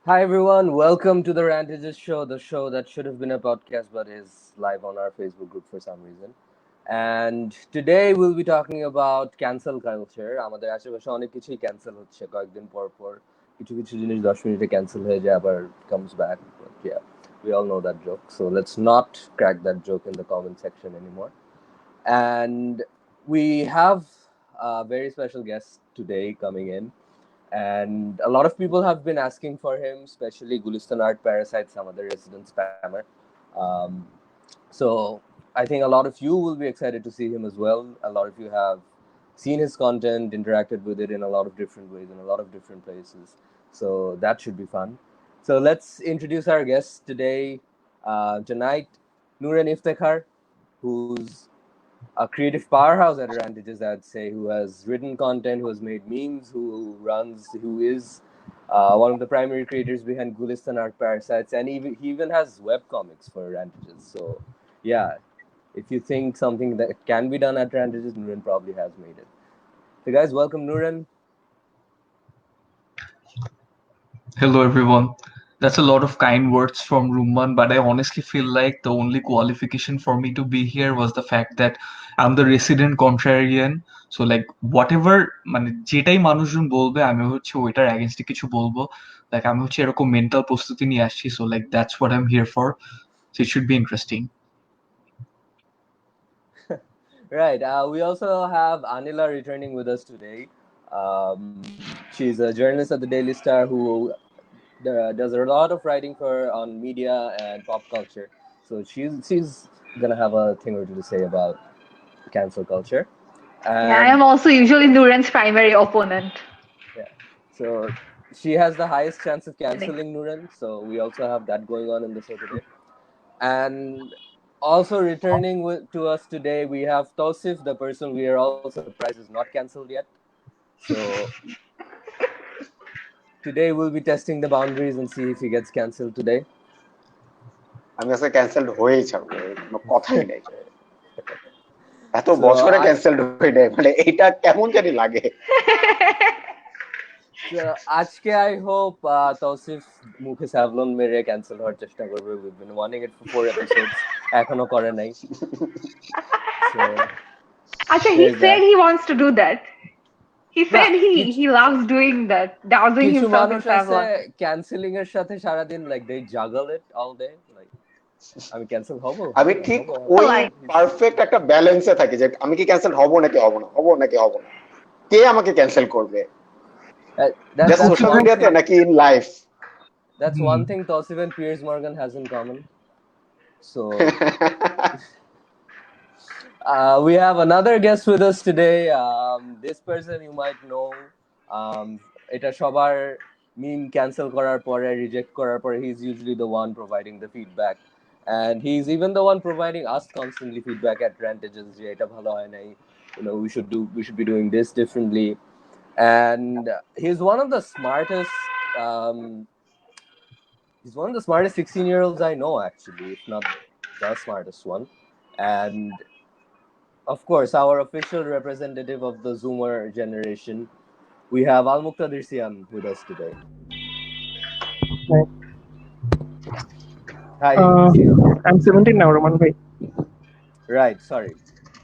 Hi everyone, welcome to the Rantages Show, the show that should have been a podcast but is live on our Facebook group for some reason. And today we'll be talking about cancel culture. আমাদের আশেপাশে অনেক কিছুই cancel হচ্ছে কয়েকদিন পর পর কিছু কিছু জিনিস 10 মিনিটে ক্যান্সেল হয়ে যায় আবার comes back. But yeah, we all know that joke. So let's not crack that joke in the comment section anymore. And we have a very special guest today coming in. And a lot of people have been asking for him, especially Gulistan Art Parasite, some other resident spammer. Um, so I think a lot of you will be excited to see him as well. A lot of you have seen his content, interacted with it in a lot of different ways in a lot of different places. So that should be fun. So let's introduce our guest today, tonight, Nuran Iftekhar, who's a creative powerhouse at Rantages, I'd say, who has written content, who has made memes, who is one of the primary creators behind Gulistan Art Parasites, and he even has webcomics for Rantages. So, yeah, if you think something that can be done at Rantages, Nuran probably has made it. So, guys, welcome, Nuran. Hello everyone. That's a lot of kind words from Rumman, but I honestly feel like the only qualification for me to be here was the fact that I'm the resident contrarian. So like whatever মানে যেটাই মানুষজন বলবে আমি হচ্ছে ওইটার এগেইনস্টে কিছু বলবো। Like আমি হচ্ছে এরকম মেন্টাল প্রস্তুতি নিয়ে আসছি। So like that's what I'm here for. So it should be interesting. Right. We also have Anila returning with us today. She's a journalist at the Daily Star who does a lot of writing for on media and pop culture. So she's gonna have a thing or two to say about cancel culture. Yeah, I And am also usually Nuran's primary opponent. yeah, so she has the highest chance of canceling Nuran. So we also have that going on in the show today. And also returning to us today, we have Tosif, the person we are all surprised is not cancelled yet. So today we'll be testing the boundaries and see if he gets cancelled today. আমি আজকে cancelled হয়েই ছাড়বো, কোনো কথাই নেই। এত So বছরে cancelled হয়ে যায়, মানে এটা কেমন জানি লাগে। আজকে I hope তৌসিফ মুখে স্যাভলন মেরে ক্যান্সেল হওয়ার চেষ্টা করবে. We've been wanting it for 4 episodes. এখনো করে নাই. So Acha, he said he wants to do that. He said he loves doing that, dousing কিছু himself in মানুষ আছে Savlon. ক্যান্সেলিং এর সাথে সারাদিন like they juggle it all day like আমি ক্যান্সেল হব আমি ঠিক ওই পারফেক্ট একটা ব্যালেন্সে থাকি যে আমি কি ক্যান্সেল হব নাকি হব না, হব নাকি হব না, কে আমাকে ক্যান্সেল করবে, জাস্ট সোশ্যাল মিডিয়াতে নাকি in life. That's one thing Tosif and Piers Morgan has in common. So we have another guest with us today. This person you might know. এটা সবার meme cancel করার পরে reject করার পরে he's usually the one providing the feedback, and he's even the one providing us constantly feedback at Rantages যে এটা ভালো হয় নাই, we should be doing this differently, and he's one of the smartest 16-year-olds I know, actually, if not the smartest one. And of course, our official representative of the Zoomer generation, we have Al-Muqtadir Siam with us today. Hi. I'm 17 now, Roman bhai. Right, sorry.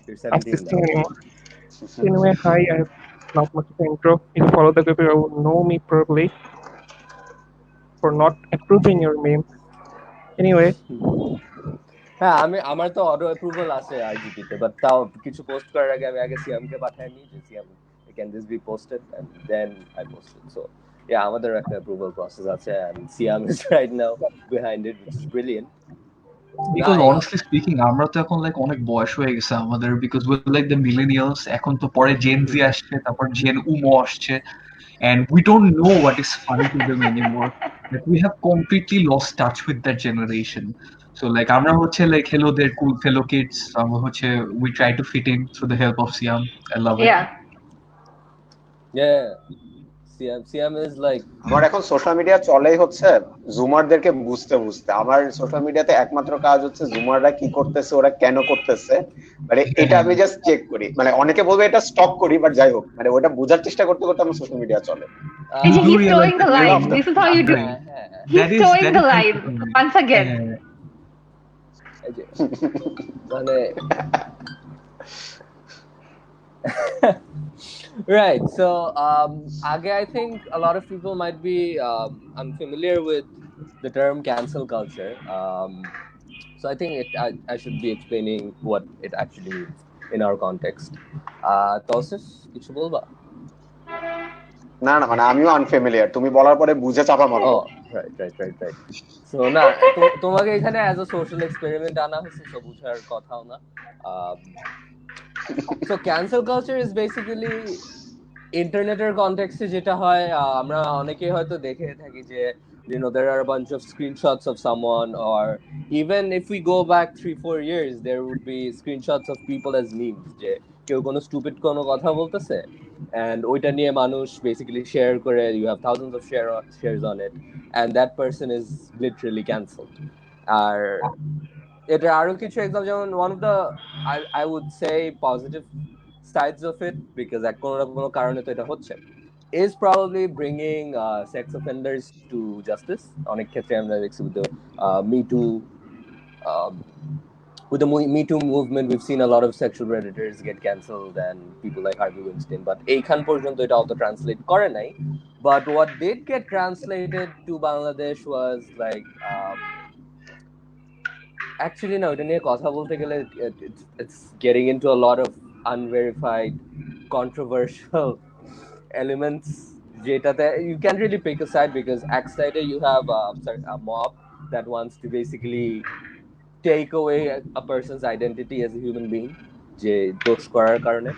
You're 17 I'm 16 now. anymore. Anyway, hi, I have not much of an intro. If you follow the group, you will know me probably for not approving your meme. Anyway. হ্যাঁ, আমার তো auto approval আছে আইজিটিতে, but তাও কিছু post করার আগে আমি আগে সিএমকে পাঠাই নি যে CM can this be posted and then I posted. So yeah, আমাদের একটা অ্যাপ্রুভাল প্রসেস আছে and CM is right now behind it, which is brilliant. Because honestly speaking, আমরা তো এখন like অনেক বয়স হয়ে গেছে আমাদের, because we're like the millennials. এখন তো পরে Gen Z আসছে, তারপর Gen Umo আসছে, and we don't know what is funny to them anymore. Like we have completely lost touch with that generation. So like আমরা হচ্ছে like hello there cool fellow kids. আমরা হচ্ছে we try to fit in through the help of Siam. I love it. Yeah. Siam is like আমার এখন social media চলেই হচ্ছে জুমারদেরকে বুঝতে বুঝতে। আমার সোশ্যাল মিডিয়াতে একমাত্র কাজ হচ্ছে জুমাররা কি করতেছে, ওরা কেন করতেছে, মানে এটা আমি জাস্ট চেক করি। মানে অনেকে বলবে এটা স্টক করি, বাট যাই হোক, মানে ওটা বোঝার চেষ্টা করতে করতে আমার সোশ্যাল মিডিয়া চলে। He's towing the line. This is how you do. He's towing the line once again. মানে right. So I think a lot of people might be unfamiliar with the term cancel culture. So I think I should be explaining what it actually means in our context. Tausif, কিছু বলবা? না না, মানে আমিও unfamiliar, তুমি বলার পরে বুঝে চাপা মারো। রাইট। সো না, তোমাকে এখানে অ্যাজ আ সোশ্যাল এক্সপেরিমেন্ট আনা হয়েছে, সব বুঝার কথাও না। So cancel culture is basically ইন্টারনেটের কনটেক্সটে যেটা হয়, আমরা অনেকেই হয়তো দেখে থাকি যে there are a bunch of screenshots of someone, or even if we go back 3-4 years there would be screenshots of people as memes, যে কেউ কোনো স্টুপিড কোনো কথা বলতেছে and ওইটা নিয়ে মানুষ basically share করে, you have thousands of shares on it, and that person is literally cancelled. আর এটা আরো কিছু এক্সাম্পল, যেমন one of the I would say positive sides of it, because কোনো না কোনো কারণে তো এটা হচ্ছে, is probably bringing sex offenders to justice. অনেক ক্ষেত্রে আমরা দেখছি with the Me Too movement, we've seen a lot of sexual predators get cancelled and people like Harvey Weinstein, but এইখান পর্যন্ত এটা অত translate করে নাই. But what did get translated to Bangladesh was like actually no, এটা নিয়ে কথা বলতে গেলে it's getting into a lot of unverified controversial elements, যেটাতে you can't really pick a side, because এক side you have a mob that wants to basically take away a person's identity as a human being, যে দোষ করার কারণে।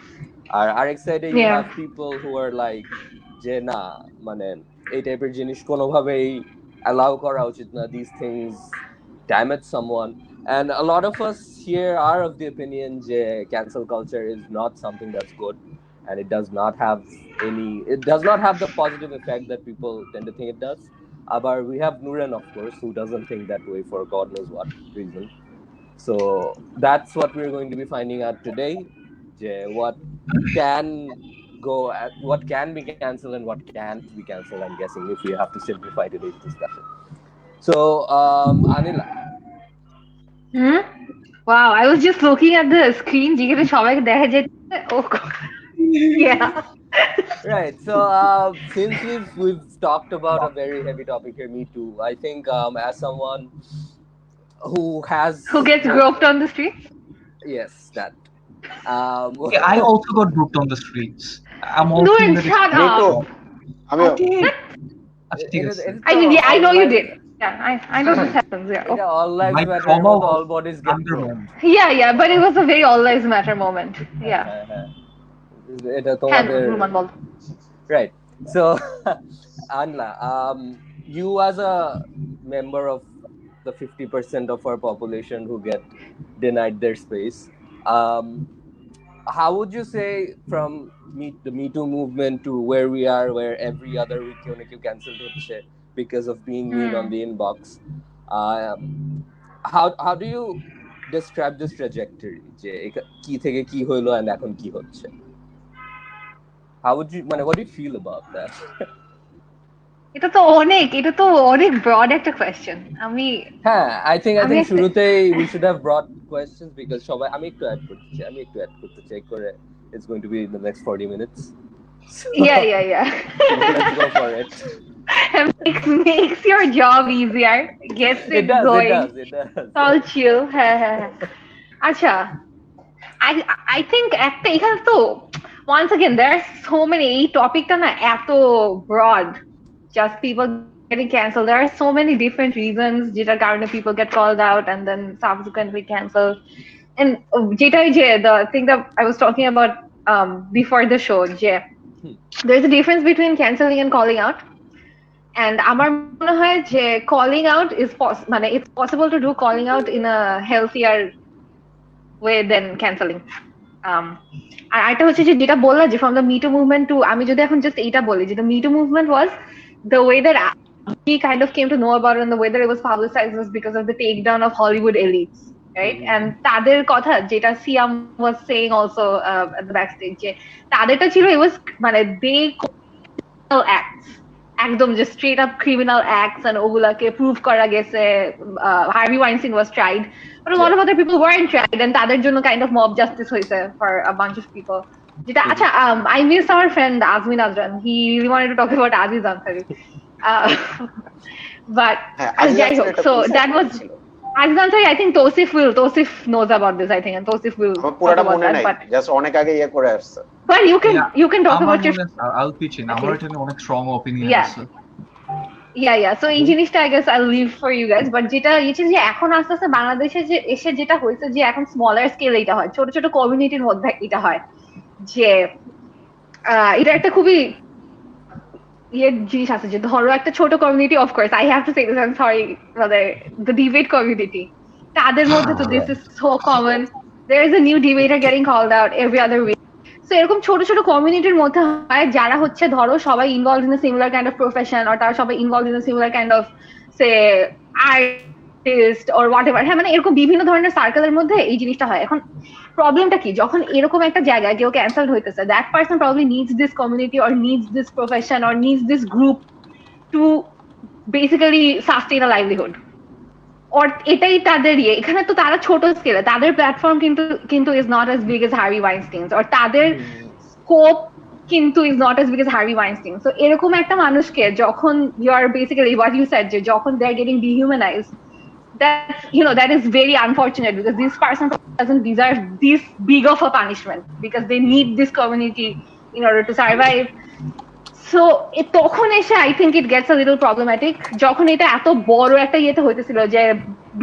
আর আরেক সাইডে you have people who are like যে না, মানে এই টাইপের জিনিস কোনোভাবেই allow করা উচিত না, these things damage someone. And a lot of us here are of the opinion যে cancel culture is not something that's good, and it does not have the positive effect that people tend to think it does. But we have Nuran, of course, who doesn't think that way for God knows what reason. So that's what we're going to be finding out today, what can be cancelled and what can't be cancelled, I'm guessing, if we have to simplify today's discussion. So Anila. Wow, I was just looking at the screen. যেখানে সবাইকে দেখা যাচ্ছে। Oh God. Yeah. Right. So since we've talked about a very heavy topic here, Me Too, I think as someone who gets groped on the streets. Yes, that. I also got groped on the streets. I'm also Nuran, shut up. I mean, yeah, I know you did. Yeah, I know this happens. Yeah. Okay. All lives matter. All bodies get groped. Yeah, but it was a very all lives matter moment. Yeah. Right. So, Anla, you as a member of the 50% of our population who get denied their space, how would you say from the Me Too movement to where we are, where every other week you cancelled because of being mean on the inbox, how do you describe this trajectory, যে কি থেকে কি হলো and এখন কি হচ্ছে? How would you, what do you feel about that? এটা তো অনেক ব্রড একটা কোয়েশ্চেন। I think শুরুতেই we should have brought questions, because সবাই আমি একটু অ্যাড করতে চাই করে it's going to be in the next 40 minutes. So, yeah. Let's go for it. Makes your job easier. Gets it going. It does. All chill. আচ্ছা, I think একটা এখানে তো once again there are so many, এই টপিকটা না এত broad, just people getting cancelled. There are so many different reasons যেটার কারণে people get called out and then subsequently cancelled. And the thing that I was talking about before the show, there's a difference between cancelling and calling out. And আমার মনে হয় যে calling out is it's possible to do calling out in a healthier way than cancelling. আর একটা হচ্ছে যে যেটা বললা যে from the Me Too movement to আমি যদি এখন just এইটা বলি যে the Me Too movement was the way that we kind of came to know about it and the way that it was publicized was because of the takedown of Hollywood elites, right? And তাদের কথা যেটা Siam was saying also at the backstage যে তাদেরটা ছিল it was মানে they acts একদম যে straight up criminal acts and ওগুলাকে prove করা গেছে Harvey Weinstein was tried but a lot of other people weren't tried and তাদের জন্য kind of mob justice হয়েছে for a bunch of people যেটা আচ্ছা I missed our friend Azmin Azran he really wanted to talk about Aziz Ansari but যাই হোক so that was Aziz Ansari I think Tosif knows about this I think and Tosif will talk about that but just অনেক আগে ইয়ে করে আসছে but you can talk about your I'll pitch in আমার এটা অনেক strong opinion আছে yeah so এই জিনিসটা I guess I'll leave for you guys but যেটা ইচ্ছে যে এখন আস্তে আস্তে বাংলাদেশে যে এসে যেটা হয়েছে যে এখন স্মলার স্কেল এটা হয় ছোট ছোট কমিউনিটির মধ্যে এটা হয় যে এটা একটা খুবই জিনিস আছে যে ধরো একটা ছোট community of course I have to say this I am sorry the debate community তাদের মধ্যে তো this is so common there is a new debater getting called out every other week so এরকম ছোট ছোট কমিউনিটির মধ্যে হয় যারা হচ্ছে ধরো সবাই involved in a similar kind of profession আর তারা সবাই involved in a similar kind of say artist or whatever হ্যাঁ মানে এরকম বিভিন্ন ধরনের সার্কেলের মধ্যে এই জিনিসটা হয় এখন প্রবলেমটা কি যখন এরকম একটা জায়গায় কেউ ক্যান্সেলড হইতেছে that person probably needs this community or needs this profession or needs this group to basically sustain a livelihood or এটাই তাদের এখানে তো তারা ছোট স্কেলে তাদের প্ল্যাটফর্ম কিন্তু is not as big as Harvey Weinstein's or তাদের স্কোপ কিন্তু is not as big as Harvey Weinstein so এরকম একটা মানুষকে যখন you are basically what you said যে যখন they are getting dehumanized that is very unfortunate because this person doesn't deserve this big of a punishment because they need this community in order to survive so তখন এসে I think it gets a little problematic যখন এটা এত বড় একটা ইয়েতে হইতেছিল যে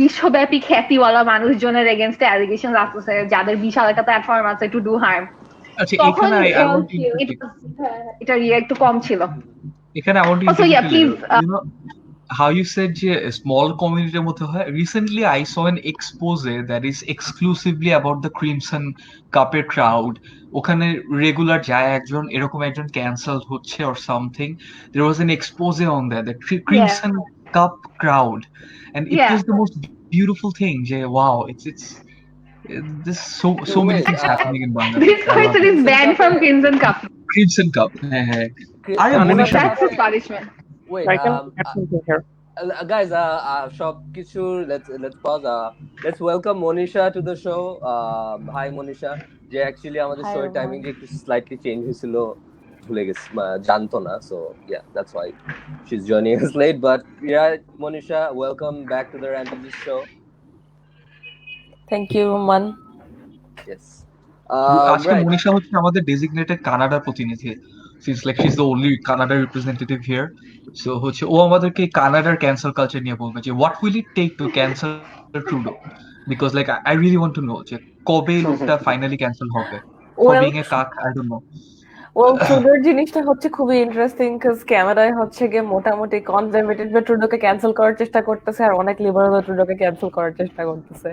বিশ্বব্যাপী খ্যাতিওয়ালা মানুষজনের এগেইনস্টে অ্যালিগেশন আসতেছে যাদের বিশাল একটা প্ল্যাটফর্ম আছে টু ডু হার্ম তখন এটা একটু কম ছিল এখানে I want to how you said যে small community মধ্যে হয় recently I saw an expose that is exclusively about the Crimson Cup crowd ওখানে রেগুলার যায় একজন এরকম একজন ক্যান্সেল হচ্ছে or something there was an expose on that the Crimson Cup crowd and it was the most beautiful thing যে wow it's this so many things happening in Bangladesh this person is banned from Crimson Cup are you that's his punishment wait I can add something here. Guys সব কিছু let's pause let's welcome Monisha to the show hi Monisha যে actually আমাদের show timing একটু slightly change হয়েছিল ভুলে গেছি জানতো না so yeah that's why she's joining us late but yeah Monisha welcome back to the Rantages Show thank you Roman yes আজকে মনীষা হচ্ছে আমাদের designated কানাডার প্রতিনিধি seems like she's the only Canada representative here so হচ্ছে ও আমাদেরকে কানাডার cancel culture নিয়ে বলবে যে what will it take to cancel Trudeau because like I really want to know যে কবে লোকটা ফাইনালি ক্যান্সেল হবে for being a cuck I don't know ট্রুডোর জিনিসটা হচ্ছে খুবই ইন্টারেস্টিং cuz ক্যানাডায় হচ্ছে গিয়ে মোটামুটি কনজারভেটিভ ট্রুডোকে ক্যান্সেল করার চেষ্টা করতেছে আর অনেক লিবারেল ট্রুডোকে ক্যান্সেল করার চেষ্টা করতেছে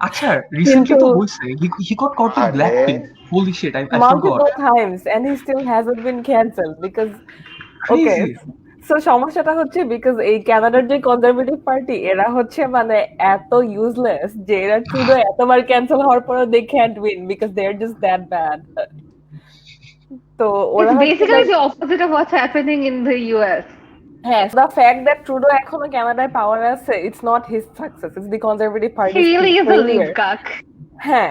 আচ্ছা রিসেন্টলি তো হইছে he got caught with Blackpink holy shit I multiple forgot times and he still hasn't been cancelled because okay so সমস্যাটা হচ্ছে বিকজ এই কানাডার যে কনজারভেটিভ পার্টি এরা হচ্ছে মানে এত ইউজলেস যে এরা ট্রুডো এতবার ক্যান্সেল হওয়ার পরেও they can't win because they're just that bad তো ওরা basically the opposite of what's happening in the US Yes, the fact that Trudeau এখনো কানাডায় পাওয়ার আছে it's not his success it's the conservative party he really is a lead cuck হ্যাঁ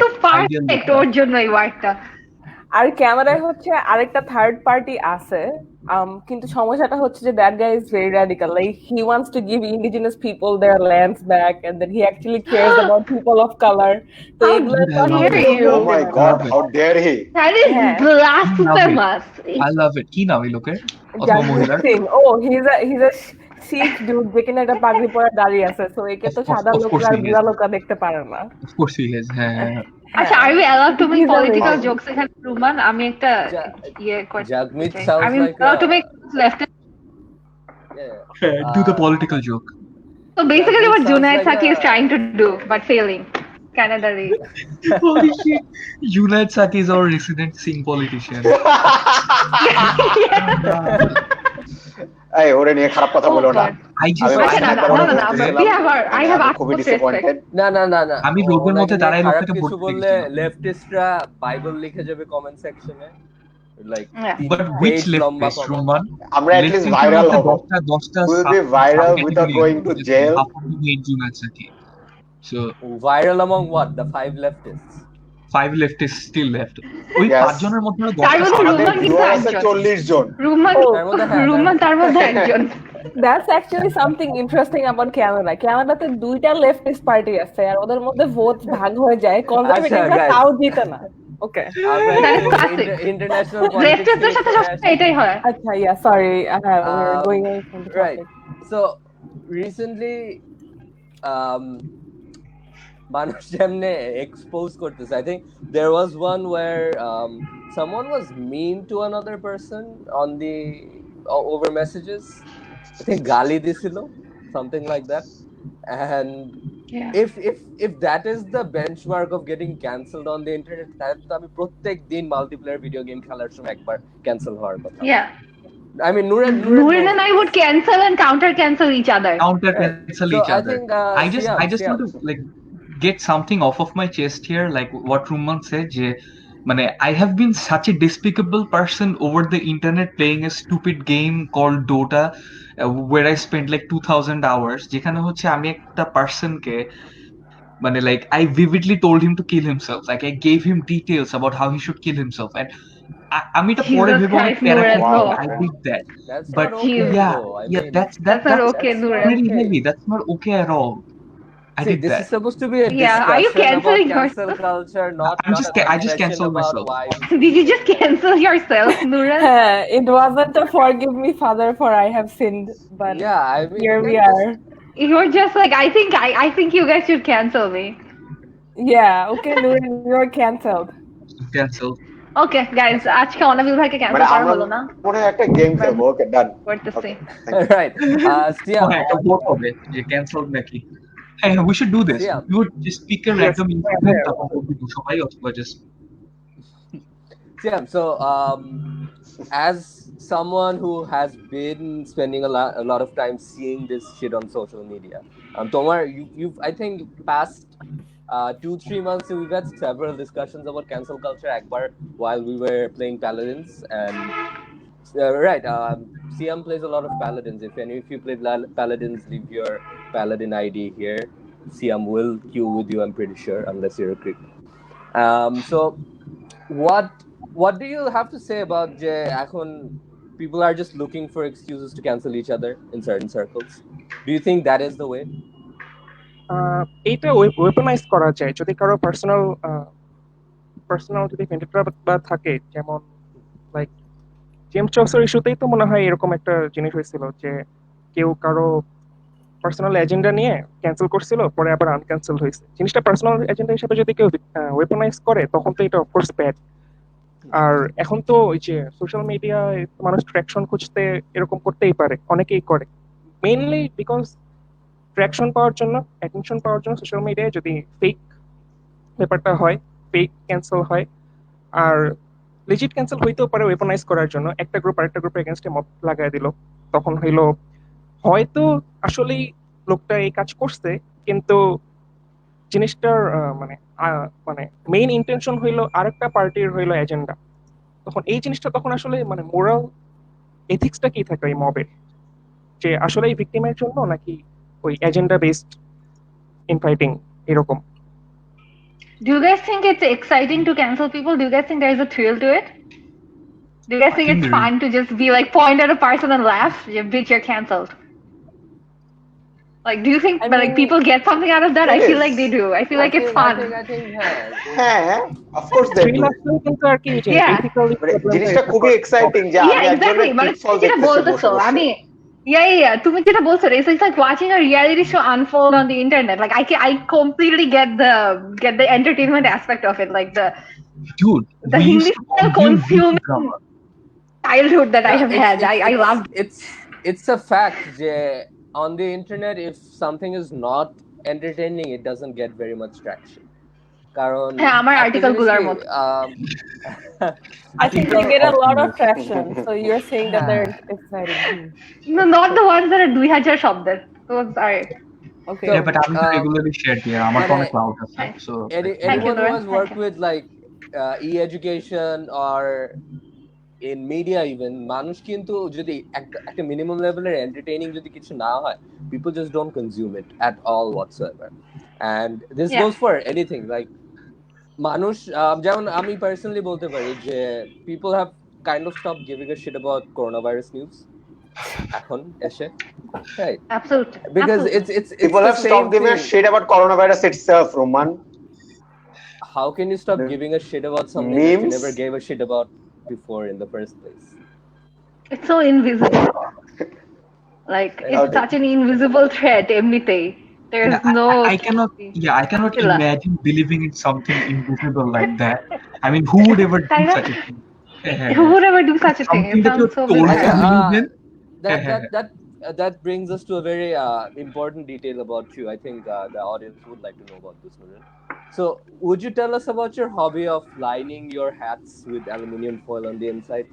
তো perfect ওর জন্য এই ওয়ার্ডটা আর ক্যানাডায় হচ্ছে আরেকটা থার্ড পার্টি আছে কিন্তু সমস্যাটা হচ্ছে যে that guy is very radical like he wants to give indigenous people their lands back and then he actually cares about people of color so oh my god how dare he that is blasphemous I love it কি নাম এই লোকের oh he's a Sikh dude যেখানে একটা পাগড়ি পরে দাঁড়িয়ে আছে so একে তো সাদা লোকরা আর বুড়া লোকরা দেখতে পারে না of course he is আচ্ছা are we allowed to make political jokes এখানে রুমান আমি একটা Jagmeet sounds like allowed to make left do the political joke so basically what Junaid Saki is trying to do but failing Canada রে। Holy shit. Unite Saki is our resident Singh politician. এই ওরে নিয়ে খারাপ কথা Oh বলো না। God. I আমি just আচ্ছা, মাঝখানে না, একবার না, অনেক না, না, বলতেছিলাম, we have মানে I have আমি খুবই utmost respect. ডিসঅ্যাপয়েন্টেড। না আমি রোগের মধ্যে ওনাকে নিয়ে দাঁড়ায় খারাপ লোকটাকে কিছু ভোট বললে দিয়েছিলাম। লেফটিস্টরা বাইবেল লিখে যাবে কমেন্ট সেকশনে, like Yeah. 3 But which page লম্বা leftist, কমেন্ট। Roman? আমরা at least Leftist ভাইরাল হব। দশটা We will be viral without subcategory going to jail. half of the hate Unite Saki. So Viral among what? The 5 leftists. 5 leftists still left. ওই Yes. 5 জনের মধ্যে তার 10টা মধ্যে আমাদের রুমান কিন্তু ভিউয়ার আছে একজন। 40 জন। রুমান Oh. তার মধ্যে হ্যাঁ, রুমান তার মধ্যে একজন। That's actually something interesting about Canada. Canadaতে 2টা leftist party আছে আর ওদের মধ্যে ভোট ভাগ হয়ে যায়, কনজারভেটিভরা guys. তাও জিতে না। ওকে। আমরা That is একটু classic. ইন্টারন্যাশনাল লেফটিস্টদের সাথে সবসময় এটাই হয়। আচ্ছা, yeah, sorry. We're Um, going away from the right. topic. So recently মানুষ যেমনে এক্সপোজ করতেছে, I think there was one where someone was mean to another person on the over messages. I think গালি দিছিল, something like that. And if that is the benchmark of getting cancelled on the internet, তাহলে তো আমি প্রত্যেক দিন multiplayer video game খেলার সময় একবার ক্যান্সেল হওয়ার কথা। Yeah. I mean, Nuran and I would cancel and counter cancel each other. Counter cancel So each I other. think, I just want to like get something off of my chest here, like what Ruman said, যে মানে I have been such a despicable person over the internet playing a stupid game called Dota, where I spent like 2000 hours, যেখানে হচ্ছে আমি একটা পার্সনকে মানে like I vividly told him to kill himself, like I gave him details about how he should kill himself, and আমি এটা পরে Jesus ভেবে অনেক Christ, প্যারা Nuran, খেয়েছি, no. I did that. That's But not okay, yeah, though. I yeah, mean, that's not okay, Nuran. pretty heavy. That's not okay at all. I see, did this that. is supposed to be a Yeah, are you discussion about cancelling cancel yourself? culture, not I'm not just a I just confession canceled about myself. why. Did you just cancel yourself, Nuran? It wasn't a forgive me, Father, for I have sinned, but Yeah, I mean, here you we can are. You're just like, I think you guys should cancel me. Yeah, okay, Nuran, you're cancelled. Canceled. Okay, guys, আজকে অনাবিল ভাইকে মানে cancel করা আমরা হলো না। মনে হয় একটা গেম খেলবো। ওকে ডান। করতেছি। right. Sia, Oh, একটা ভোট হবে যে canceled নাকি? Hey, we should do this. Yeah. You would just pick a random instrument, তারপর ভোট দিব সবাই, অথবা just Sia, so as someone who has been spending a lot of time seeing this shit on social media, Tomar, you've I think past 2-3 months we've had several discussions about cancel culture akbar while we were playing paladins, and right, Siam plays a lot of paladins. If you play paladins, leave your paladin ID here. Siam will queue with you, I'm pretty sure, unless you're a creep. So what do you have to say about এখন people are just looking for excuses to cancel each other in certain circles? Do you think that is the way? এইটা ওয়েপনাইজ করা যায় যদি কারো personal যদি ভেন্ডিটা থাকে, যেমন like James Chaucer ইস্যুতেই তো মনে হয় এরকম একটা জিনিস হয়েছিল যে কেউ কারো পার্সোনাল এজেন্ডা নিয়ে ক্যান্সেল করছিল, পরে আবার আনক্যান্সেল হয়েছে। জিনিসটা পার্সোনাল এজেন্ডা হিসেবে যদি কেউ ওয়েপনাইজ করে তখন তো এটা অফকোর্স ব্যাড। আর এখন তো ওই যে সোশ্যাল মিডিয়ায় মানুষ ট্র্যাকশন খুঁজতে এরকম করতেই পারে, অনেকেই করে, মেইনলি বিকজ ট্র্যাকশন পাওয়ার জন্য, অ্যাটেনশন পাওয়ার জন্য সোশ্যাল মিডিয়ায় যদি ফেক ব্যাপারটা হয়, ফেক ক্যান্সেল হয়, আর লিজিট ক্যান্সেল হইতেও পারে ওয়েপনাইজ করার জন্য, একটা গ্রুপ আরেকটা গ্রুপের এগেনস্টে মব লাগাই দিল, তখন হইলো হয়তো আসলেই লোকটা এই কাজ করছে, কিন্তু জিনিসটার মানে মেইন ইন্টেনশন হইলো আরেকটা পার্টির হইলো এজেন্ডা। তখন এই জিনিসটা তখন আসলে মানে মোরাল এথিক্সটা কি থাকে এই মবের, যে আসলে এই ভিকটিমের জন্য নাকি ওই এজেন্ডা বেসড ইনফাইটিং এরকম। Do you guys think it's exciting to cancel people? Do you guys think there is a thrill to it? Do you guys think it's fun to just be like point at a person and laugh? Yeah, bitch, you're cancelled. Like, do you think like people get something out of that? I feel like they do. I feel like it's fun. I think হ্যাঁ, of course they do. কিন্তু আর কি যে Yeah. ethically জিনিসটা খুবই exciting যে আমি Yeah, exactly. একজনের মানে পিটফল তুমি যেটা দেখতেছি বলতেছো, বসে আমি বসে। yeah, তুমি যেটা বলছো, it's like watching a reality show unfold on the internet. Like I completely get the entertainment aspect of it, like the dude, Hindi style consuming childhood that I have had. I loved it. It's a fact that on the internet, if something is not entertaining, it doesn't get very much traction. কারণ হ্যাঁ আমার একটা article জিনিস গুলার কি, মতো I think they Article get a lot of popular. traction. So you're saying that they're হ্যাঁ exciting. No, not the ones that are 2000 শব্দের those are Okay. So, Yeah, but আমি তো রেগুলারলি শেয়ার দিই আর আমার তো মানে অনেক ক্লাউড আছে thank so thank you anyone who Nuran has thank worked you with like e-education or in media even, মানুষ কিন্তু যদি একটা মিনিমাম লেভেলের এন্টারটেইনিং যদি কিছু না হয়, people just don't consume it at all whatsoever. And this yeah goes for anything like মানুষ, যেমন আমি পার্সোনালি বলতে পারি যে people have kind of stopped giving a shit about coronavirus news এখন এসে, right? absolutely Because absolutely it's People the have same stopped giving a thing. shit about coronavirus itself, Roman. How can you stop The giving a shit about something that you memes. never gave a shit about before in the first place? it's so invisible like Right? it's Okay. such an invisible threat এমনিতেই there's yeah, no I cannot Chilla. imagine believing in something invisible like that. I mean, who would ever do তাই না such a thing? who would ever do such a thing Something it that sounds you're so told to bizarre believe in. That brings us to a very important detail about you. I think the audience would like to know about this, Nuran. So, would you tell us about your hobby of lining your hats with aluminium foil on the inside?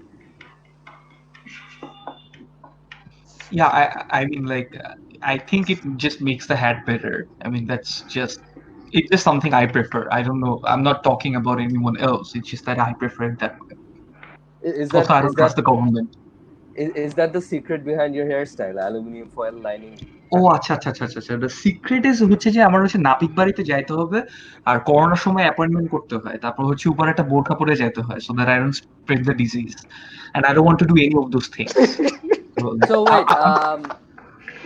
Yeah, I mean, like, I think it just makes the hat better. I mean, it's just something I prefer. I don't know. I'm not talking about anyone else. It's just that I prefer it that way. Is Also, that I is don't trust that the government. is that the secret behind your hairstyle? Aluminium foil lining. ও আচ্ছা আচ্ছা আচ্ছা আচ্ছা the secret is হচ্ছে যে আমার হচ্ছে নাপিত বাড়িতে যাইতে হবে আর করোনার সময় অ্যাপয়েন্টমেন্ট করতে হয় তারপর হচ্ছে উপরে একটা বোরখা পরে যেতে হয় so that I don't spread the disease and I don't want to do any of those things So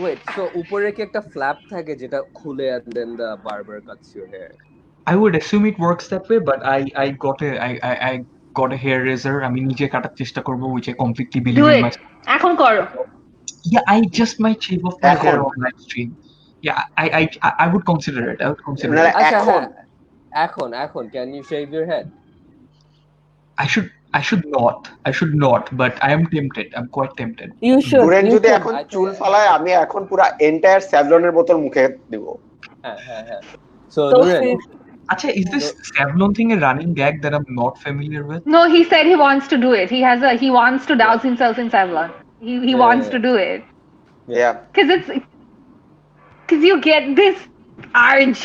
wait. So উপরে কি একটা flap থাকে যেটা খুলে and then the barber cuts your hair? I would assume it works that way but I got a hair razor আমি নিজে কাটার চেষ্টা করব which I completely do believe in it myself এখন করো yeah I just might shave off my hair এখন on live stream yeah I would consider it I would consider না it আচ্ছা এখন হ্যাঁ, এখন can you shave your head? I should not but I am tempted I'm quite tempted You should. নুরেন You যদি should. এখন I think- চুল ফালায় আমি এখন পুরা এন্টায়ার স্যাভলনের বোতল মুখে দিব হ্যাঁ. So So Nuran, sweet. Acha, is this Savlon thing a running gag that I'm not familiar with? no he said he wants to do it he wants to douse himself in Savlon he wants to do it yeah because you get this urge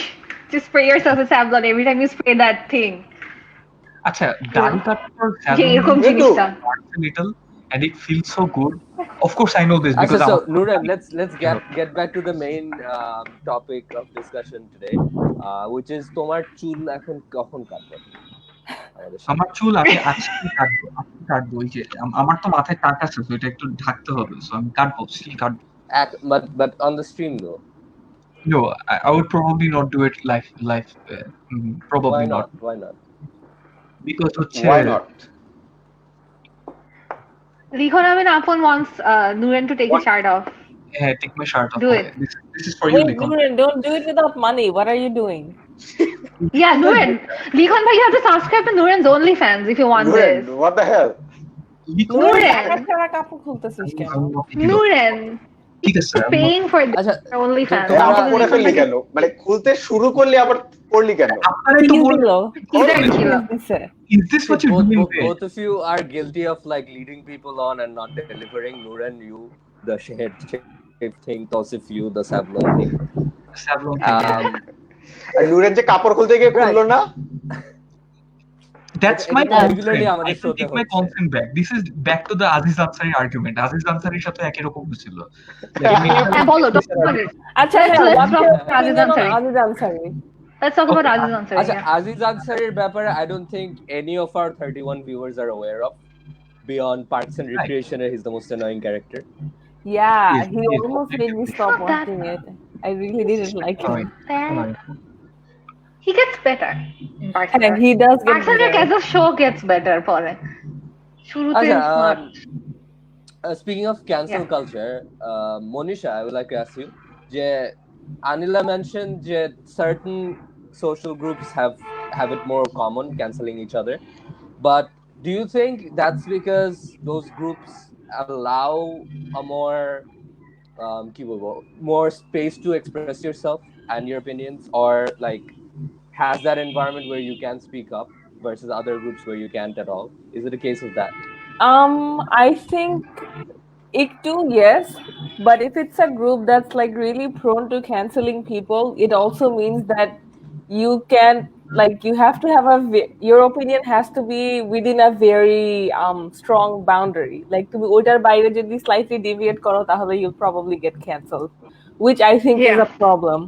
to spray yourself with Savlon every time you spray that thing Acha, দাড়ি কাটার পর যে Savlon এরকম hurts জিনিসটা a little and it feels so good. Of course, I know this Achha, because so I'm Nuran, let's get back to the main topic of discussion today, which is তোমার চুল এখন কখন কাটবে আমাদের সাথে? আমার চুল আমি আজকে কাটবো ওই যে আমার তো মাথায় টাক আছে তো এটা একটু ঢাকতে হবে সো আমি কাটবো স্টিল কাটবো But on the stream though. no I would probably not do it live probably Why not not? Why not? because হচ্ছে why not Likhon Amin Apon wants Nuran to take his shirt off হ্যাঁ take my shirt off Do okay. it. This is for you Wait, Likon Nuran, don't do it without money. What are you doing? yeah Nuran Likhon bhai you have to subscribe to Nuran's OnlyFans if you want নুরেন this what the hell Likon Nuran. টাকা ছাড়া কাপড় খুলতেছিস কেন? Nuran ঠিক আছে is paying for this আচ্ছা, OnlyFans তোমরা- আবার পরে ফেললি কেন মানে খুলতে শুরু করলি আবার পড়লি কেন আপনারাই তো Please বললেন দিলো। He's a Please killer. দিছে। is this what you're doing there? both of you are guilty of like leading people on and not delivering. Nuran, you the head shape thing, Tosif, you the Savlon thing. Savlon thing. আর নুরেন যে কাপড় খুলতে গিয়ে খুললো না That's এটা my কিন্তু regularly consent. আমাদের I can showতে take my হচ্ছে। consent back. This is back to the Aziz Ansari argument. Aziz Ansari's সাথে একই রকম হয়েছিল। হ্যাঁ বলো talk about it আচ্ছা Let's- হ্যাঁ, let's what's talk your about Aziz opinion on Ansari. Aziz Ansari? let's talk about Okay. Aziz Ansari Acha, yeah. Aziz Ansari's ব্যাপারে I don't think any of our 31 viewers are aware of. Beyond Parks and Recreation, he's the most annoying character. Yeah, Yes, he yes. almost made me stop Not that watching it. I really didn't like him. Then he gets better in Parks and And Rec. he does get Parks and Rec better. as a show gets better পরে শুরুতে Acha, not speaking of cancel Yeah. culture, Monisha, I would like to ask you, যে Anila mentioned that certain social groups have it more common canceling each other, but do you think that's because those groups allow a more space to express yourself and your opinions, or like has that environment where you can speak up versus other groups where you can't at all? Is it a case of that? I think it too, yes. But if it's a group that's like really prone to canceling people, it also means that you can like you have to have your opinion has to be within a very strong boundary. Like তুমি ওইটার বাইরে যদি slightly deviate করো তাহলে you'll probably get cancelled, which I think is Yeah. a problem.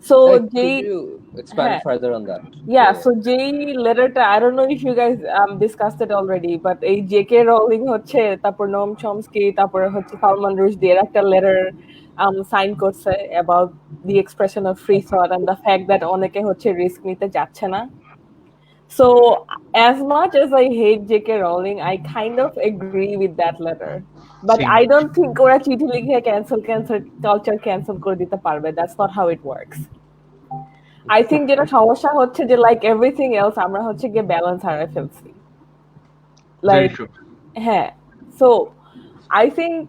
So Like, they could you expand further on that? yeah, so যেই লেটারটা I don't know if you guys discussed it already, but এই JK rolling হচ্ছে তারপর নোম Chomsky তারপর হচ্ছে সালমান রুশদি এর একটা লেটার সাইন করছে about the expression of free thought and the fact that অনেকে হচ্ছে রিস্ক নিতে যাচ্ছে না. So as much as I hate J.K. Rowling, I kind of agree with that letter. But Same. I don't think ওরা চিঠি লিখে cancel culture cancel করে দিতে পারবে. That's not how it works. I think যেটা সমস্যা হচ্ছে যে like everything else আমরা হচ্ছে গিয়ে ব্যালেন্স হারিয়ে ফেলছি. Very Like true. হ্যাঁ, so I think